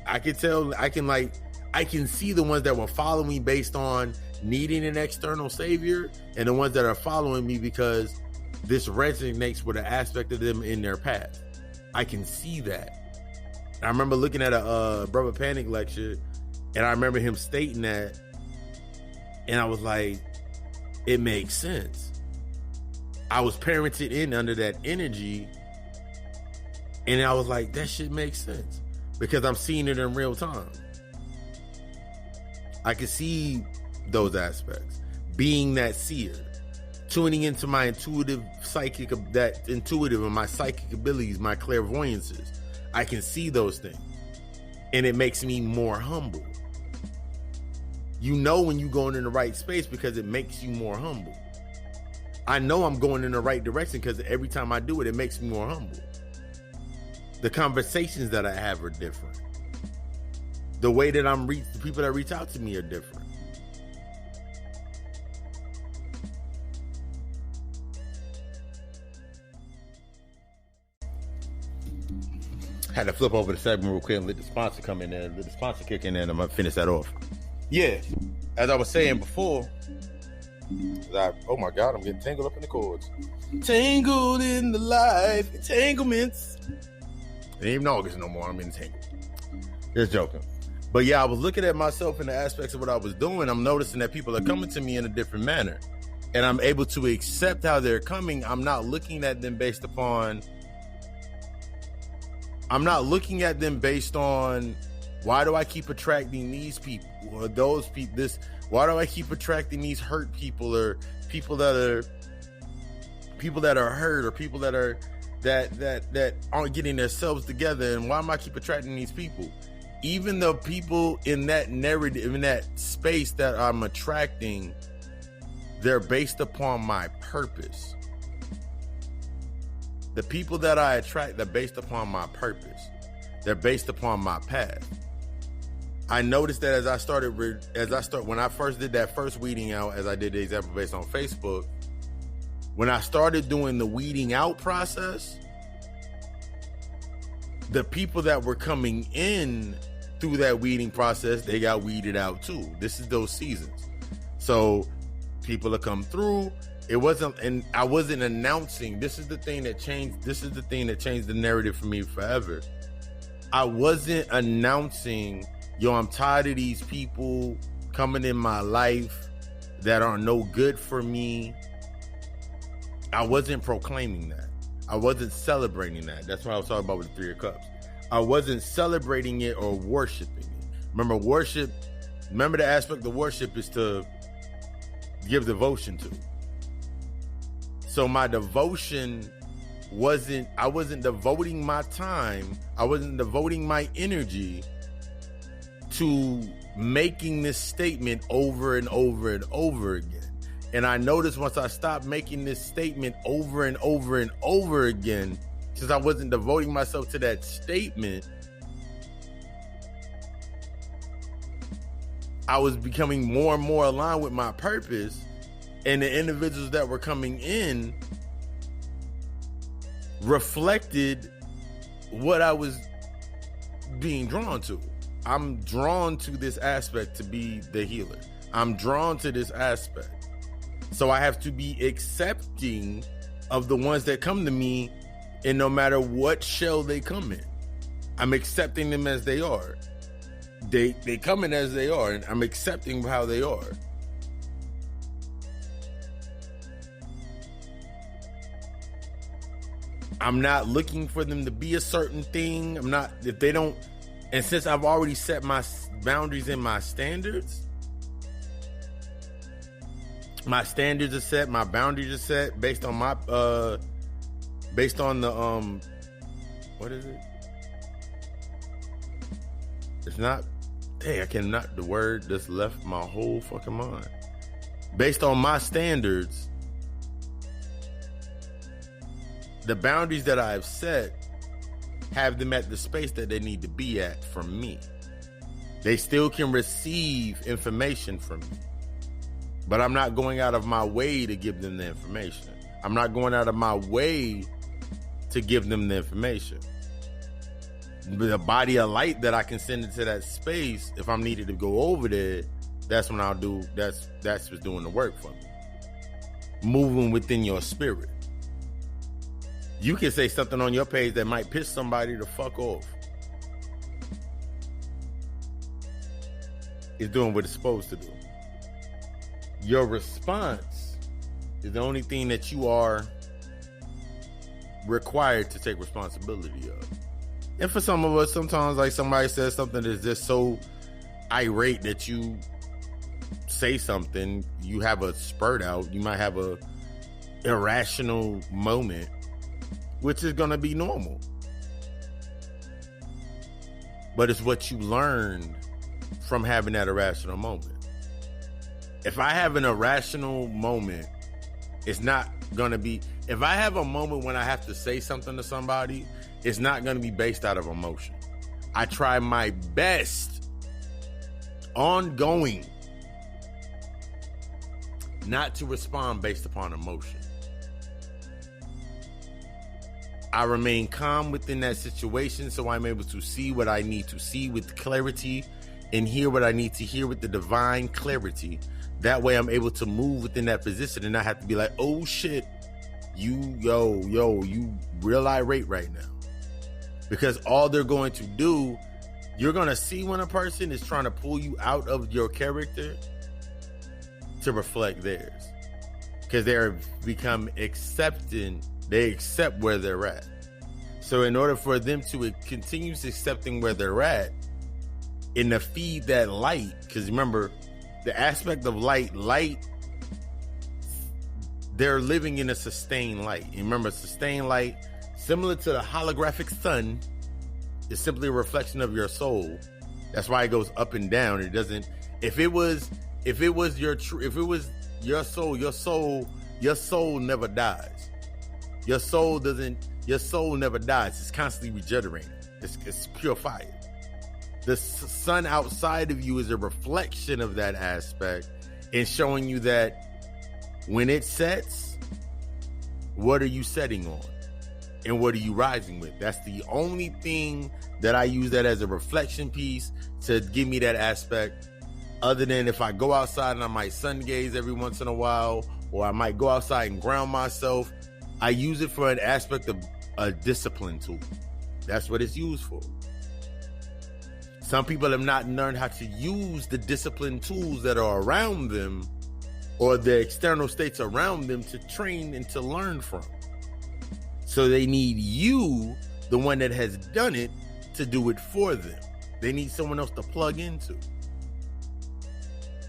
I can tell, I can see the ones that were following me based on needing an external savior, and the ones that are following me because this resonates with an aspect of them in their path. I can see that. I remember looking at a Brother Panic lecture, and I remember him stating that, and I was like, it makes sense. I was parented in under that energy, and I was like, that shit makes sense, because I'm seeing it in real time. I can see those aspects, being that seer, tuning into my intuitive and my psychic abilities, my clairvoyances. I can see those things, and it makes me more humble. You know when you're going in the right space because it makes you more humble. I know I'm going in the right direction because every time I do it, it makes me more humble. The conversations that I have are different. The way that the people that reach out to me are different. Had to flip over the segment real quick and let the sponsor come in there. Let the sponsor kick in there, and I'm going to finish that off. Yeah, as I was saying before, oh my God, I'm getting tangled up in the cords. Tangled in the life, entanglements. It ain't even August no more, I'm entangled. Just joking. But yeah, I was looking at myself in the aspects of what I was doing. I'm noticing that people are coming to me in a different manner. And I'm able to accept how they're coming. I'm not looking at them based on, why do I keep attracting these people or those people? Why do I keep attracting these hurt people, or people that are hurt, or people that aren't getting themselves together? And why am I keep attracting these people? Even the people in that narrative, in that space that I'm attracting, they're based upon my purpose. The people that I attract, they're based upon my purpose. They're based upon my path. I noticed that when I first did that first weeding out, as I did the example based on Facebook, when I started doing the weeding out process, the people that were coming in through that weeding process, they got weeded out too. This is those seasons. So people have come through. I wasn't announcing. This is the thing that changed the narrative for me forever. I wasn't announcing, yo, I'm tired of these people coming in my life that are no good for me. I wasn't proclaiming that. I wasn't celebrating that. That's what I was talking about with the 3 of Cups. I wasn't celebrating it or worshiping it. Remember the aspect of worship is to give devotion to. So my devotion I wasn't devoting my time, I wasn't devoting my energy to making this statement over and over and over again. And I noticed once I stopped making this statement over and over and over again, since I wasn't devoting myself to that statement, I was becoming more and more aligned with my purpose, and the individuals that were coming in reflected what I was being drawn to. I'm drawn to this aspect to be the healer. I'm drawn to this aspect. So I have to be accepting of the ones that come to me, and no matter what shell they come in, I'm accepting them as they are. They come in as they are, and I'm accepting how they are. I'm not looking for them to be a certain thing. I'm not, if they don't, and since I've already set my boundaries and my standards are set, my boundaries are set based on my, based on the, what is it? It's not, dang, I cannot, the word just left my whole fucking mind. Based on my standards, the boundaries that I've set have them at the space that they need to be at from me. They still can receive information from me, but I'm not going out of my way to give them the information. I'm not going out of my way to give them the information. The body of light that I can send into that space, if I'm needed to go over there, that's when I'll do, that's what's doing the work for me. Moving within your spirit. You can say something on your page that might piss somebody the fuck off. It's doing what it's supposed to do. Your response is the only thing that you are required to take responsibility of. And for some of us, sometimes like somebody says something that's just so irate that you say something, you have a spurt out, you might have a irrational moment, which is going to be normal. But it's what you learned from having that irrational moment. If I have an irrational moment, it's not going to be, if I have a moment when I have to say something to somebody, it's not going to be based out of emotion. I try my best, ongoing, not to respond based upon emotion. I remain calm within that situation so I'm able to see what I need to see with clarity and hear what I need to hear with the divine clarity. That way I'm able to move within that position and not have to be like, oh shit, you real irate right now. Because all they're going to do, you're going to see when a person is trying to pull you out of your character to reflect theirs. Because they're become accepting, they accept where they're at. So in order for them to continue accepting where they're at, and to feed that light, because remember, the aspect of light, they're living in a sustained light. And remember, sustained light, similar to the holographic sun, is simply a reflection of your soul. That's why it goes up and down. It doesn't, if it was your soul never dies. Your soul never dies. It's constantly regenerating. It's pure fire. The sun outside of you is a reflection of that aspect and showing you that when it sets, what are you setting on? And what are you rising with? That's the only thing that I use that as a reflection piece to give me that aspect. Other than if I go outside and I might sun gaze every once in a while, or I might go outside and ground myself, I use it for an aspect of a discipline tool. That's what it's used for. Some people have not learned how to use the discipline tools that are around them or the external states around them to train and to learn from. So they need you, the one that has done it, to do it for them. They need someone else to plug into.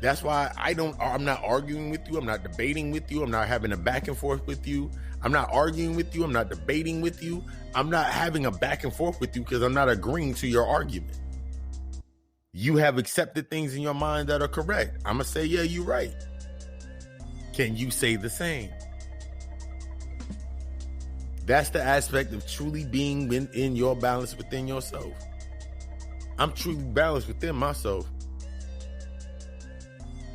That's why I'm not arguing with you. I'm not debating with you. I'm not having a back and forth with you. I'm not arguing with you. I'm not debating with you. I'm not having a back and forth with you because I'm not agreeing to your argument. You have accepted things in your mind that are correct. I'm going to say, yeah, you're right. Can you say the same? That's the aspect of truly being in your balance within yourself. I'm truly balanced within myself.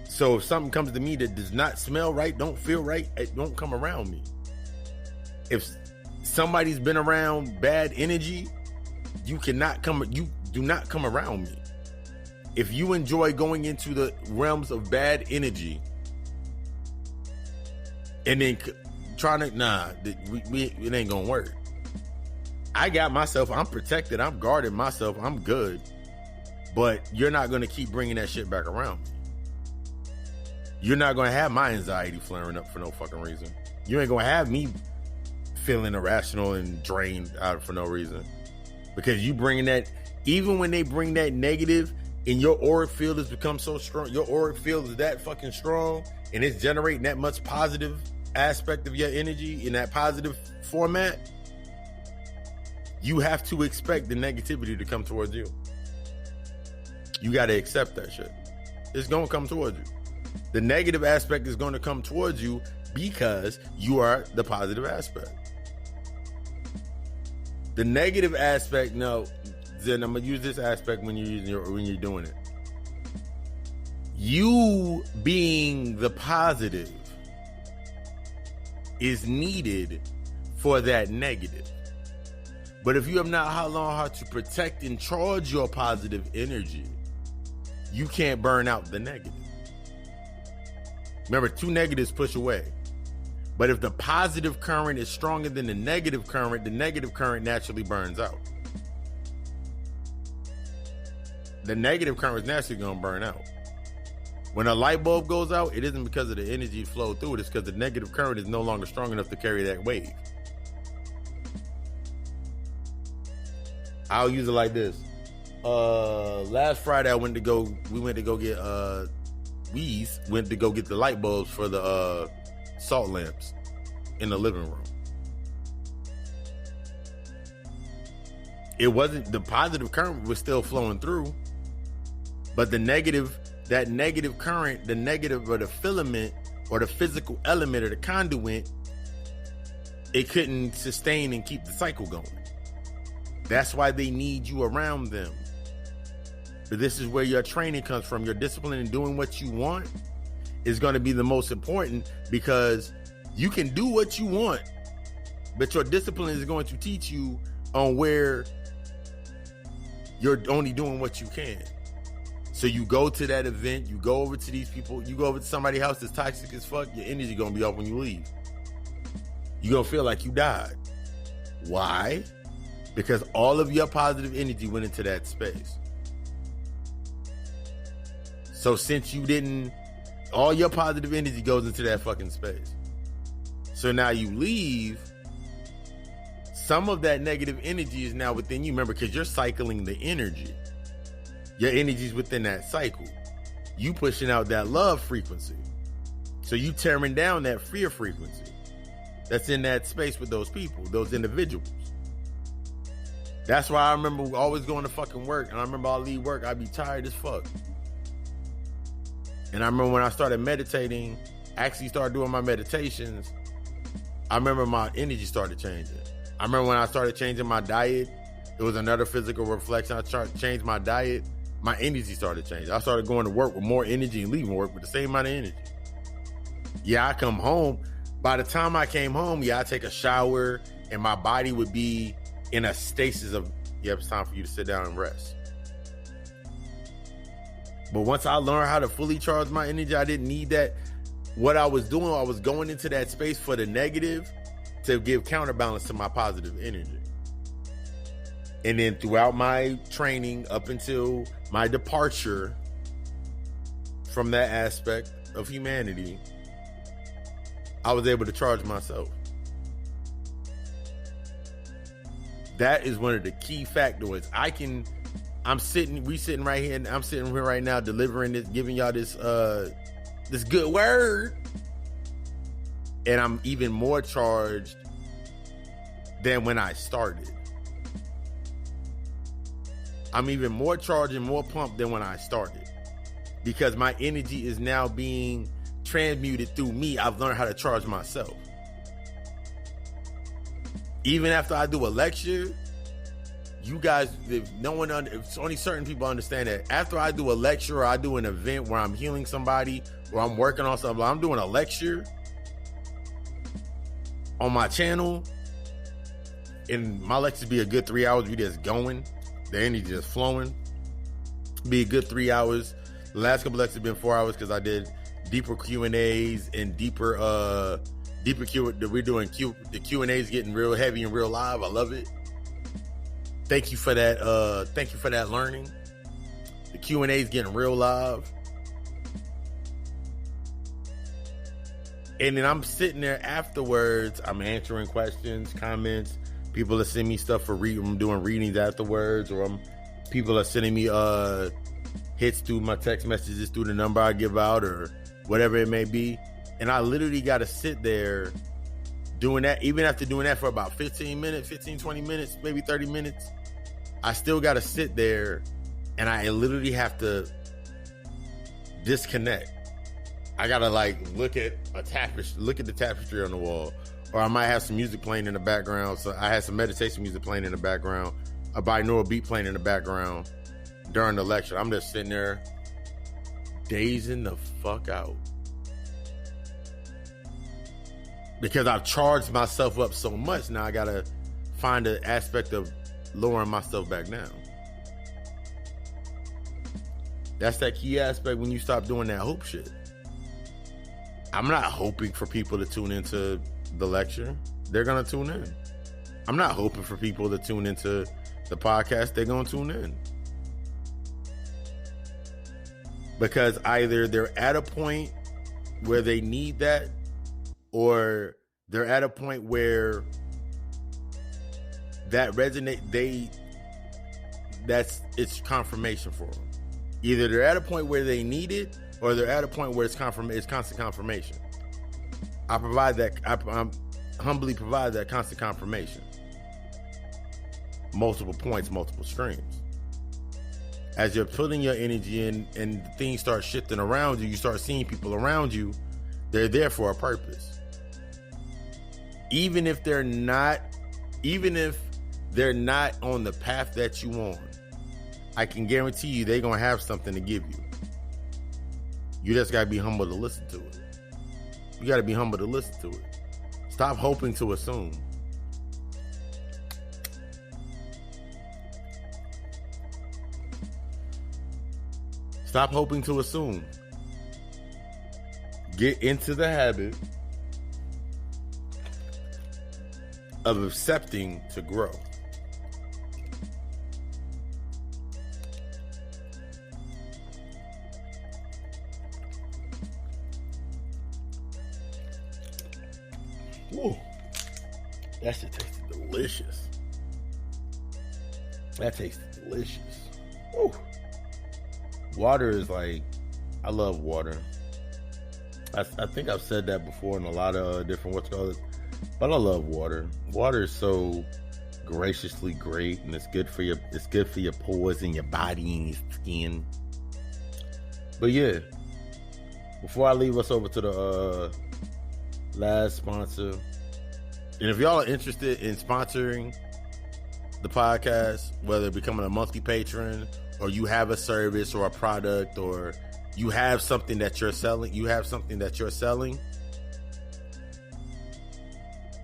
So if something comes to me that does not smell right, don't feel right, it don't come around me. If somebody's been around bad energy, you do not come around me. If you enjoy going into the realms of bad energy and then trying to, it ain't gonna work. I got myself, I'm protected, I'm guarding myself, I'm good. But you're not gonna keep bringing that shit back around me. You're not gonna have my anxiety flaring up for no fucking reason. You ain't gonna have me feeling irrational and drained out for no reason. Because you bringing that, even when they bring that negative and your auric field has become so strong, your auric field is that fucking strong and it's generating that much positive aspect of your energy in that positive format, you have to expect the negativity to come towards you. You got to accept that shit. It's going to come towards you. The negative aspect is going to come towards you because you are the positive aspect. The negative aspect, no, then I'm gonna use this aspect when you're doing it. You being the positive is needed for that negative. But if you have not learned how to protect and charge your positive energy, you can't burn out the negative. Remember, 2 negatives push away. But if the positive current is stronger than the negative current naturally burns out. The negative current is naturally going to burn out. When a light bulb goes out, it isn't because of the energy flow through it. It's because the negative current is no longer strong enough to carry that wave. I'll use it like this. Last Friday, we went to go get the light bulbs for the salt lamps in the living room. It wasn't, the positive current was still flowing through, but that negative current, the negative or the filament or the physical element or the conduit, it couldn't sustain and keep the cycle going. That's why they need you around them. But this is where your training comes from. Your discipline in doing what you want is going to be the most important, because you can do what you want, but your discipline is going to teach you on where you're only doing what you can. So you go to that event, you go over to these people, you go over to somebody's house that's toxic as fuck, your energy going to be off when you leave. You're going to feel like you died. Why? Because all of your positive energy went into that space. So since you didn't, all your positive energy goes into that fucking space. So now you leave, some of that negative energy is now within you. Remember, because you're cycling the energy. Your energy is within that cycle. You pushing out that love frequency. So you tearing down that fear frequency that's in that space with those people, those individuals. That's why I remember always going to fucking work. And I remember I'll leave work, I'd be tired as fuck. And I remember when I started meditating, actually started doing my meditations, I remember my energy started changing. I remember when I started changing my diet, it was another physical reflection. I started changing my diet, my energy started changing. I started going to work with more energy and leaving work with the same amount of energy. Yeah, I come home. By the time I came home, I take a shower and my body would be in a stasis of, it's time for you to sit down and rest. But once I learned how to fully charge my energy, I didn't need that. What I was doing, I was going into that space for the negative to give counterbalance to my positive energy. And then throughout my training, up until my departure from that aspect of humanity, I was able to charge myself. That is one of the key factors. I'm sitting right here, and I'm sitting here right now delivering this, giving y'all this good word. And I'm even more charged than when I started. I'm even more charged and more pumped than when I started, because my energy is now being transmuted through me. I've learned how to charge myself. Even after I do a lecture, you guys, if only certain people understand that. After I do a lecture or I do an event where I'm healing somebody or I'm working on something, I'm doing a lecture on my channel, and my lectures be a good 3 hours. We just going, the energy just flowing. Be a good 3 hours. The last couple lectures have been 4 hours because I did deeper Q&As and deeper Q. We're doing the Q&As getting real heavy and real live. I love it. Thank you for that. Thank you for that learning. The Q&As getting real live. And then I'm sitting there afterwards. I'm answering questions, comments. People are sending me stuff for I'm doing readings afterwards, or people are sending me hits through my text messages through the number I give out, or whatever it may be. And I literally got to sit there doing that. Even after doing that for about 15 minutes, 15, 20 minutes, maybe 30 minutes, I still got to sit there, and I literally have to disconnect. I gotta like look at the tapestry on the wall, or I might have some music playing in the background. So I had some meditation music playing in the background, a binaural beat playing in the background during the lecture. I'm just sitting there dazing the fuck out because I've charged myself up so much. Now I gotta find an aspect of lowering myself back down. That's that key aspect when you stop doing that hope shit. I'm not hoping for people to tune into the lecture. They're going to tune in. I'm not hoping for people to tune into the podcast. They're going to tune in. Because either they're at a point where they need that, or they're at a point where that it's confirmation for them. Either they're at a point where they need it, or they're at a point where it's constant confirmation. I humbly provide that constant confirmation. Multiple points, multiple streams. As you're putting your energy in and things start shifting around you, you start seeing people around you, they're there for a purpose. Even if they're not on the path that you on, I can guarantee you they're going to have something to give you. You just got to be humble to listen to it. You got to be humble to listen to it. Stop hoping to assume. Stop hoping to assume. Get into the habit of accepting to grow. Ooh, that shit tasted delicious. That tasted delicious. Ooh. Water is like, I love water. I think I've said that before in a lot of different but I love water. Water is so graciously great, and it's good for your pores and your body and your skin. But yeah, before I leave us over to the last sponsor, and if y'all are interested in sponsoring the podcast, whether becoming a monthly patron, or you have a service or a product, or you have something that you're selling,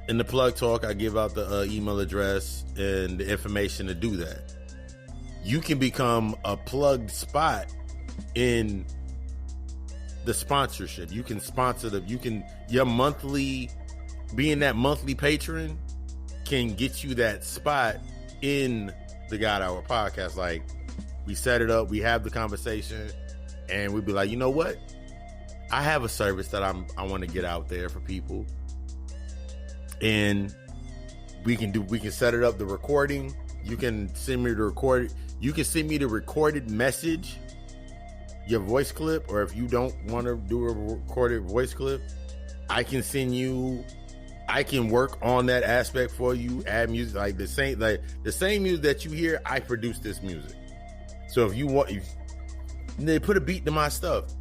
in the plug talk, I give out the email address and the information to do that. You can become a plugged spot in the sponsorship. You can sponsor your monthly, being that monthly patron can get you that spot in the God Hour podcast. Like, we set it up, we have the conversation, and we'd be like, you know what? I have a service that I want to get out there for people. And we can set it up, the recording. You can send me the recorded message, your voice clip, or if you don't want to do a recorded voice clip, I can work on that aspect for you, add music, like the same music that you hear, I produce this music. So if they put a beat to my stuff,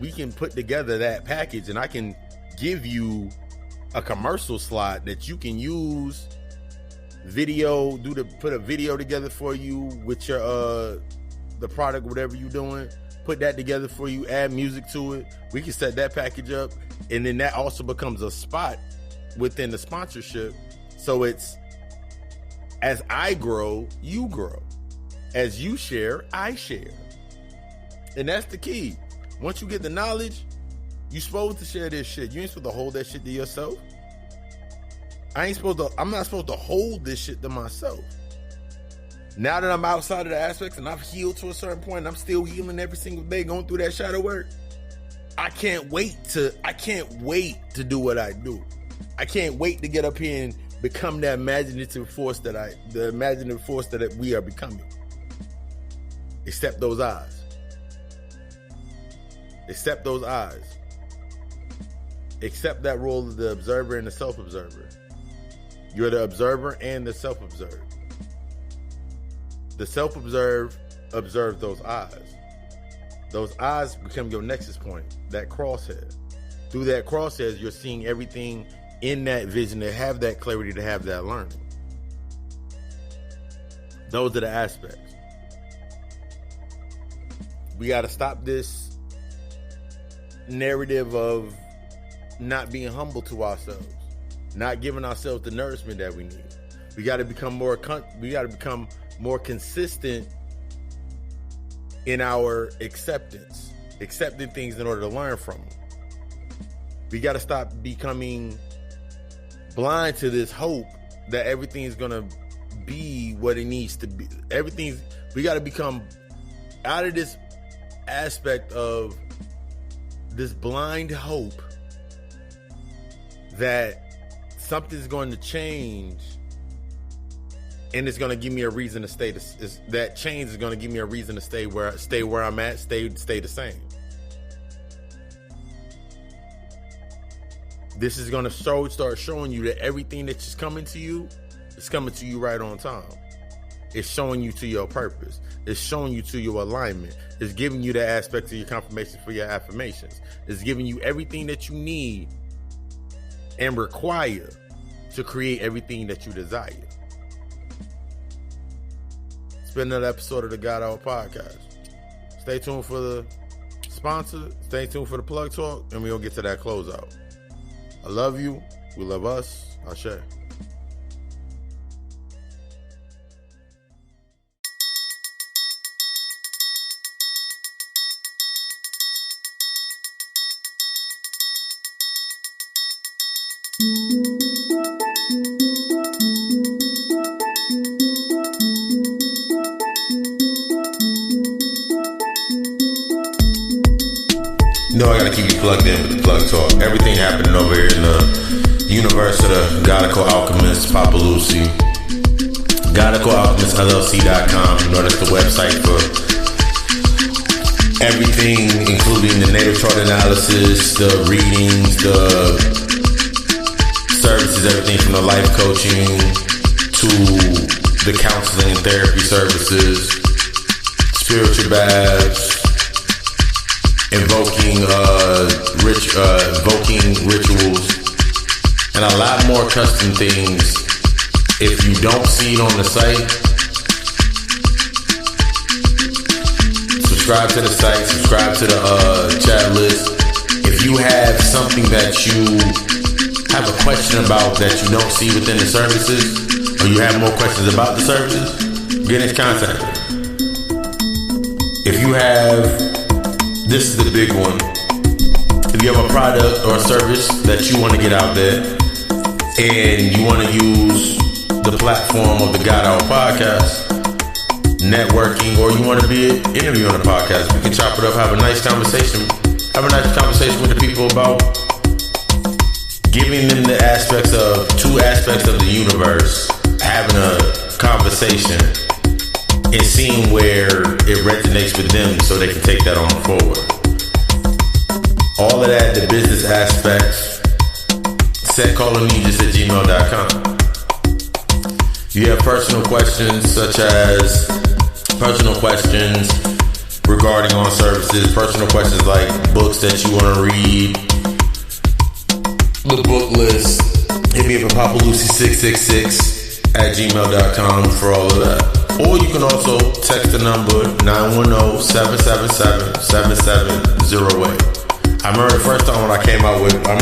we can put together that package, and I can give you a commercial slot that you can use put a video together for you with your the product, whatever you're doing, put that together for you, add music to it. We can set that package up, and then that also becomes a spot within the sponsorship. So it's, as I grow, you grow. As you share, I share. And that's the key. Once you get the knowledge, you're supposed to share this shit. You ain't supposed to hold that shit to yourself. I'm not supposed to hold this shit to myself. Now that I'm outside of the aspects and I've healed to a certain point, and I'm still healing every single day, going through that shadow work, I can't wait to do what I do. I can't wait to get up here and become the imaginative force that we are becoming. Accept those eyes. Accept those eyes. Accept that role of the observer and the self-observer. You're the observer and the self-observed. The self-observed observe those eyes. Those eyes become your nexus point, that crosshead. Through that crosshead, you're seeing everything in that vision, to have that clarity, to have that learning. Those are the aspects. We got to stop this narrative of not being humble to ourselves, not giving ourselves the nourishment that we need. We got to become more consistent in our accepting things in order to learn from them. We got to stop becoming blind to this hope that everything's going to be what it needs to be. We got to become out of this aspect of this blind hope that something's going to change and it's going to give me a reason to stay. That change is going to give me a reason to stay where I'm at, stay the same. This is going to start showing you that everything that's coming to you is coming to you right on time. It's showing you to your purpose. It's showing you to your alignment. It's giving you the aspects of your confirmation for your affirmations. It's giving you everything that you need and require to create everything that you desire. It's been another episode of the God Hour Podcast. Stay tuned for the sponsor. Stay tuned for the plug talk, and we're going to get to that closeout. I love you. We love us. Ashe. You know I gotta keep you plugged in with the plug talk. Everything happening over here in the universe of the Godical Alchemist, Papa Lucy. GodicalAlchemistLLC.com. You know that's the website for everything, including the natal chart analysis, the readings, the services, everything from the life coaching to the counseling and therapy services, spiritual baths, invoking rituals, and a lot more custom things. If you don't see it on the site, subscribe to the site, subscribe to the chat list. If you have something that you have a question about that you don't see within the services, or you have more questions about the services, get in contact. If you have, this is the big one. If you have a product or a service that you want to get out there and you want to use the platform of the God Hour Podcast, networking, or you want to be an interview on the podcast, we can chop it up, have a nice conversation. Have a nice conversation with the people about giving them the two aspects of the universe, having a conversation and seeing where it resonates with them so they can take that on forward. All of that, the business aspects, setcallamegis@gmail.com. You have personal questions such as personal questions regarding on services, personal questions like books that you want to read, the book list. Hit me up at papalucy666@gmail.com for all of that. Or you can also text the number 910-777-7708. I remember the first time when I came out with, I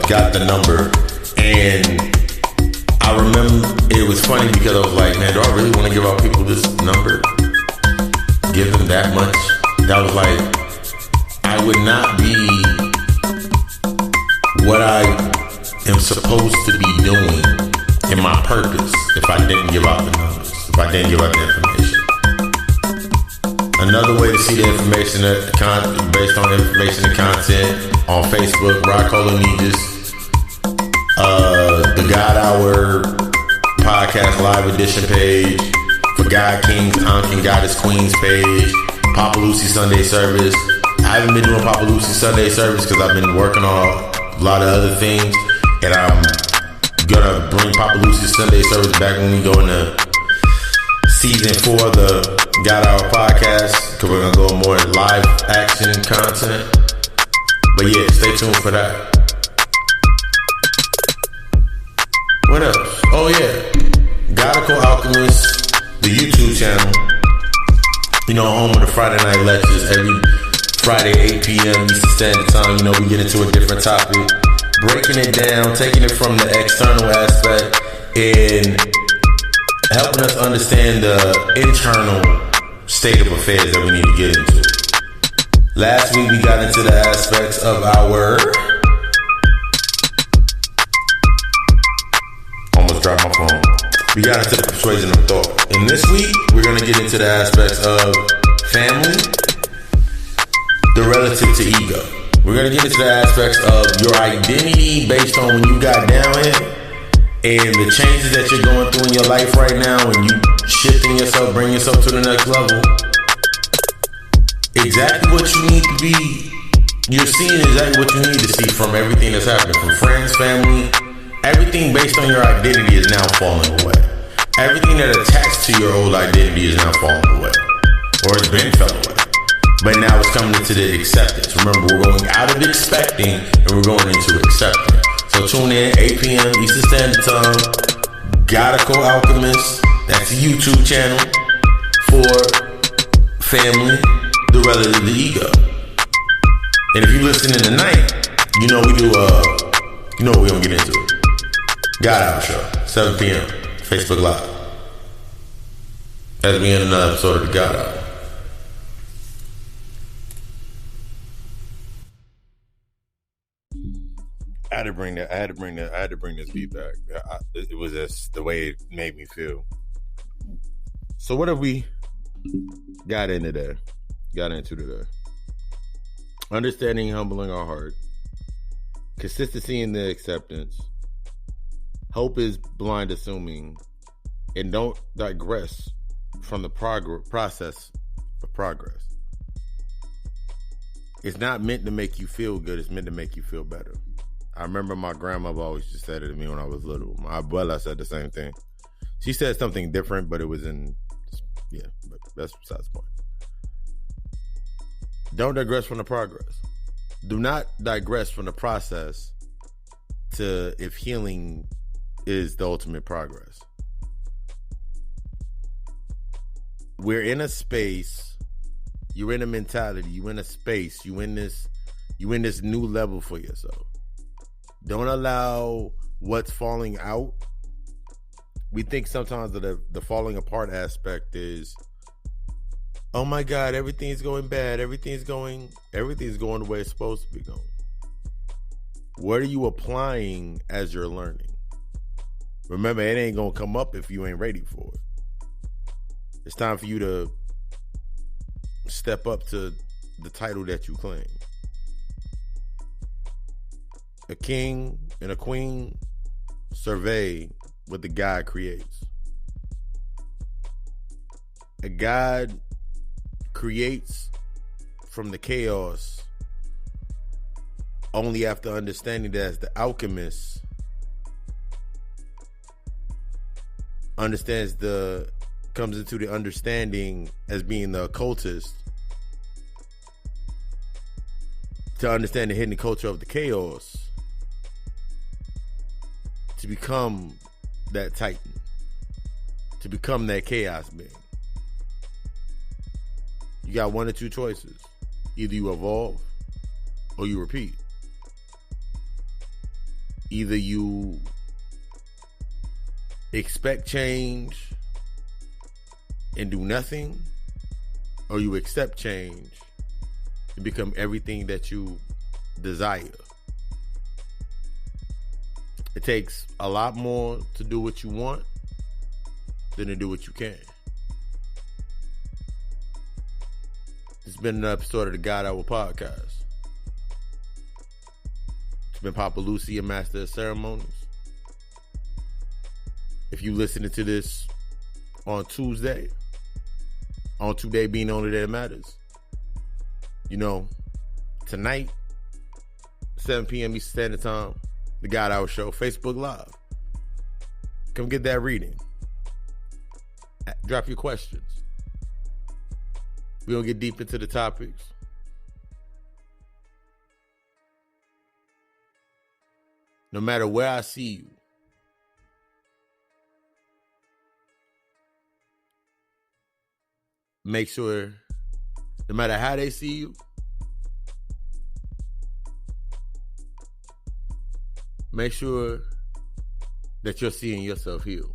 got the number, and I remember it was funny because I was like, man, do I really want to give out people this number? Give them that much? That was like, I would not be what I am supposed to be doing in my purpose if I didn't give out the numbers, if I didn't give out the information. Another way to see the information based on information and content on Facebook, Rockola Nijas, the God Hour podcast live edition page, for God Kings, Ankh and Goddess Queens page, Papa Lucy Sunday service. I haven't been doing Papa Lucy Sunday service because I've been working on a lot of other things, and I'm gonna bring Papa Lucy Sunday service back when we go into season 4 of the God Hour podcast, because we're gonna go more live action content. But yeah, stay tuned for that. What else? Oh yeah, Godical Alchemist, the YouTube channel. You know, home of the Friday night lectures every Friday, 8 p.m. Eastern Standard Time. You know, we get into a different topic, breaking it down, taking it from the external aspect, and helping us understand the internal state of affairs that we need to get into. Last week, we got into the aspects of our... Almost dropped my phone. We got into the persuasion of thought. And this week, we're going to get into the aspects of family, the relative to ego. We're going to get into the aspects of your identity based on when you got down here and the changes that you're going through in your life right now and you shifting yourself, bringing yourself to the next level. Exactly what you need to be. You're seeing exactly what you need to see from everything that's happening, from friends, family. Everything based on your identity is now falling away. Everything that attached to your old identity is now falling away. Or it's been fell away. But now it's coming into the acceptance. Remember, we're going out of expecting and we're going into accepting. So tune in, 8 p.m. Eastern Standard Time. Godical Alchemist. That's a YouTube channel for family, the relative, the ego. And if you listen in the night, you know we do, you know we're going to get into it. God Hour Show, 7 p.m. Facebook Live. As we end another episode of the God Hour. I had to bring this beat back. It was just the way it made me feel. So what have we got into today? Understanding, humbling our heart. Consistency in the acceptance. Hope is blind assuming. And don't digress from the process of progress. It's not meant to make you feel good. It's meant to make you feel better. I remember my grandmother always just said it to me when I was little. My abuela said the same thing. She said something different, but it was but that's besides the point. Don't digress from the progress. Do not digress from the process to if healing is the ultimate progress. We're in a space, you're in a mentality, you in a space, you in this new level for yourself. Don't allow what's falling out. We think sometimes that the falling apart aspect is, oh my God, everything's going bad. Everything's going the way it's supposed to be going. What are you applying as you're learning? Remember, it ain't going to come up if you ain't ready for it. It's time for you to step up to the title that you claim. A king and a queen survey what the God creates. A God creates from the chaos only after understanding that as the alchemist comes into the understanding as being the occultist to understand the hidden culture of the chaos, to become that titan, to become that chaos being. You got one or two choices. Either you evolve or you repeat. Either you expect change and do nothing, or you accept change and become everything that you desire. It takes a lot more to do what you want than to do what you can. It's been an episode of the God Hour podcast. It's been Papa Lucy, and Master of Ceremonies. If you listening to this on Tuesday being the only day that matters, you know, tonight, 7 p.m. Eastern Standard Time, the God Hour Show, Facebook Live. Come get that reading. Drop your questions. We're going to get deep into the topics. No matter where I see you, make sure, no matter how they see you, make sure that you're seeing yourself heal.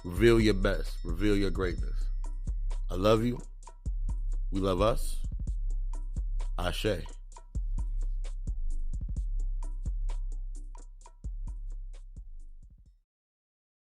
Reveal your best. Reveal your greatness. I love you. We love us. Ashe.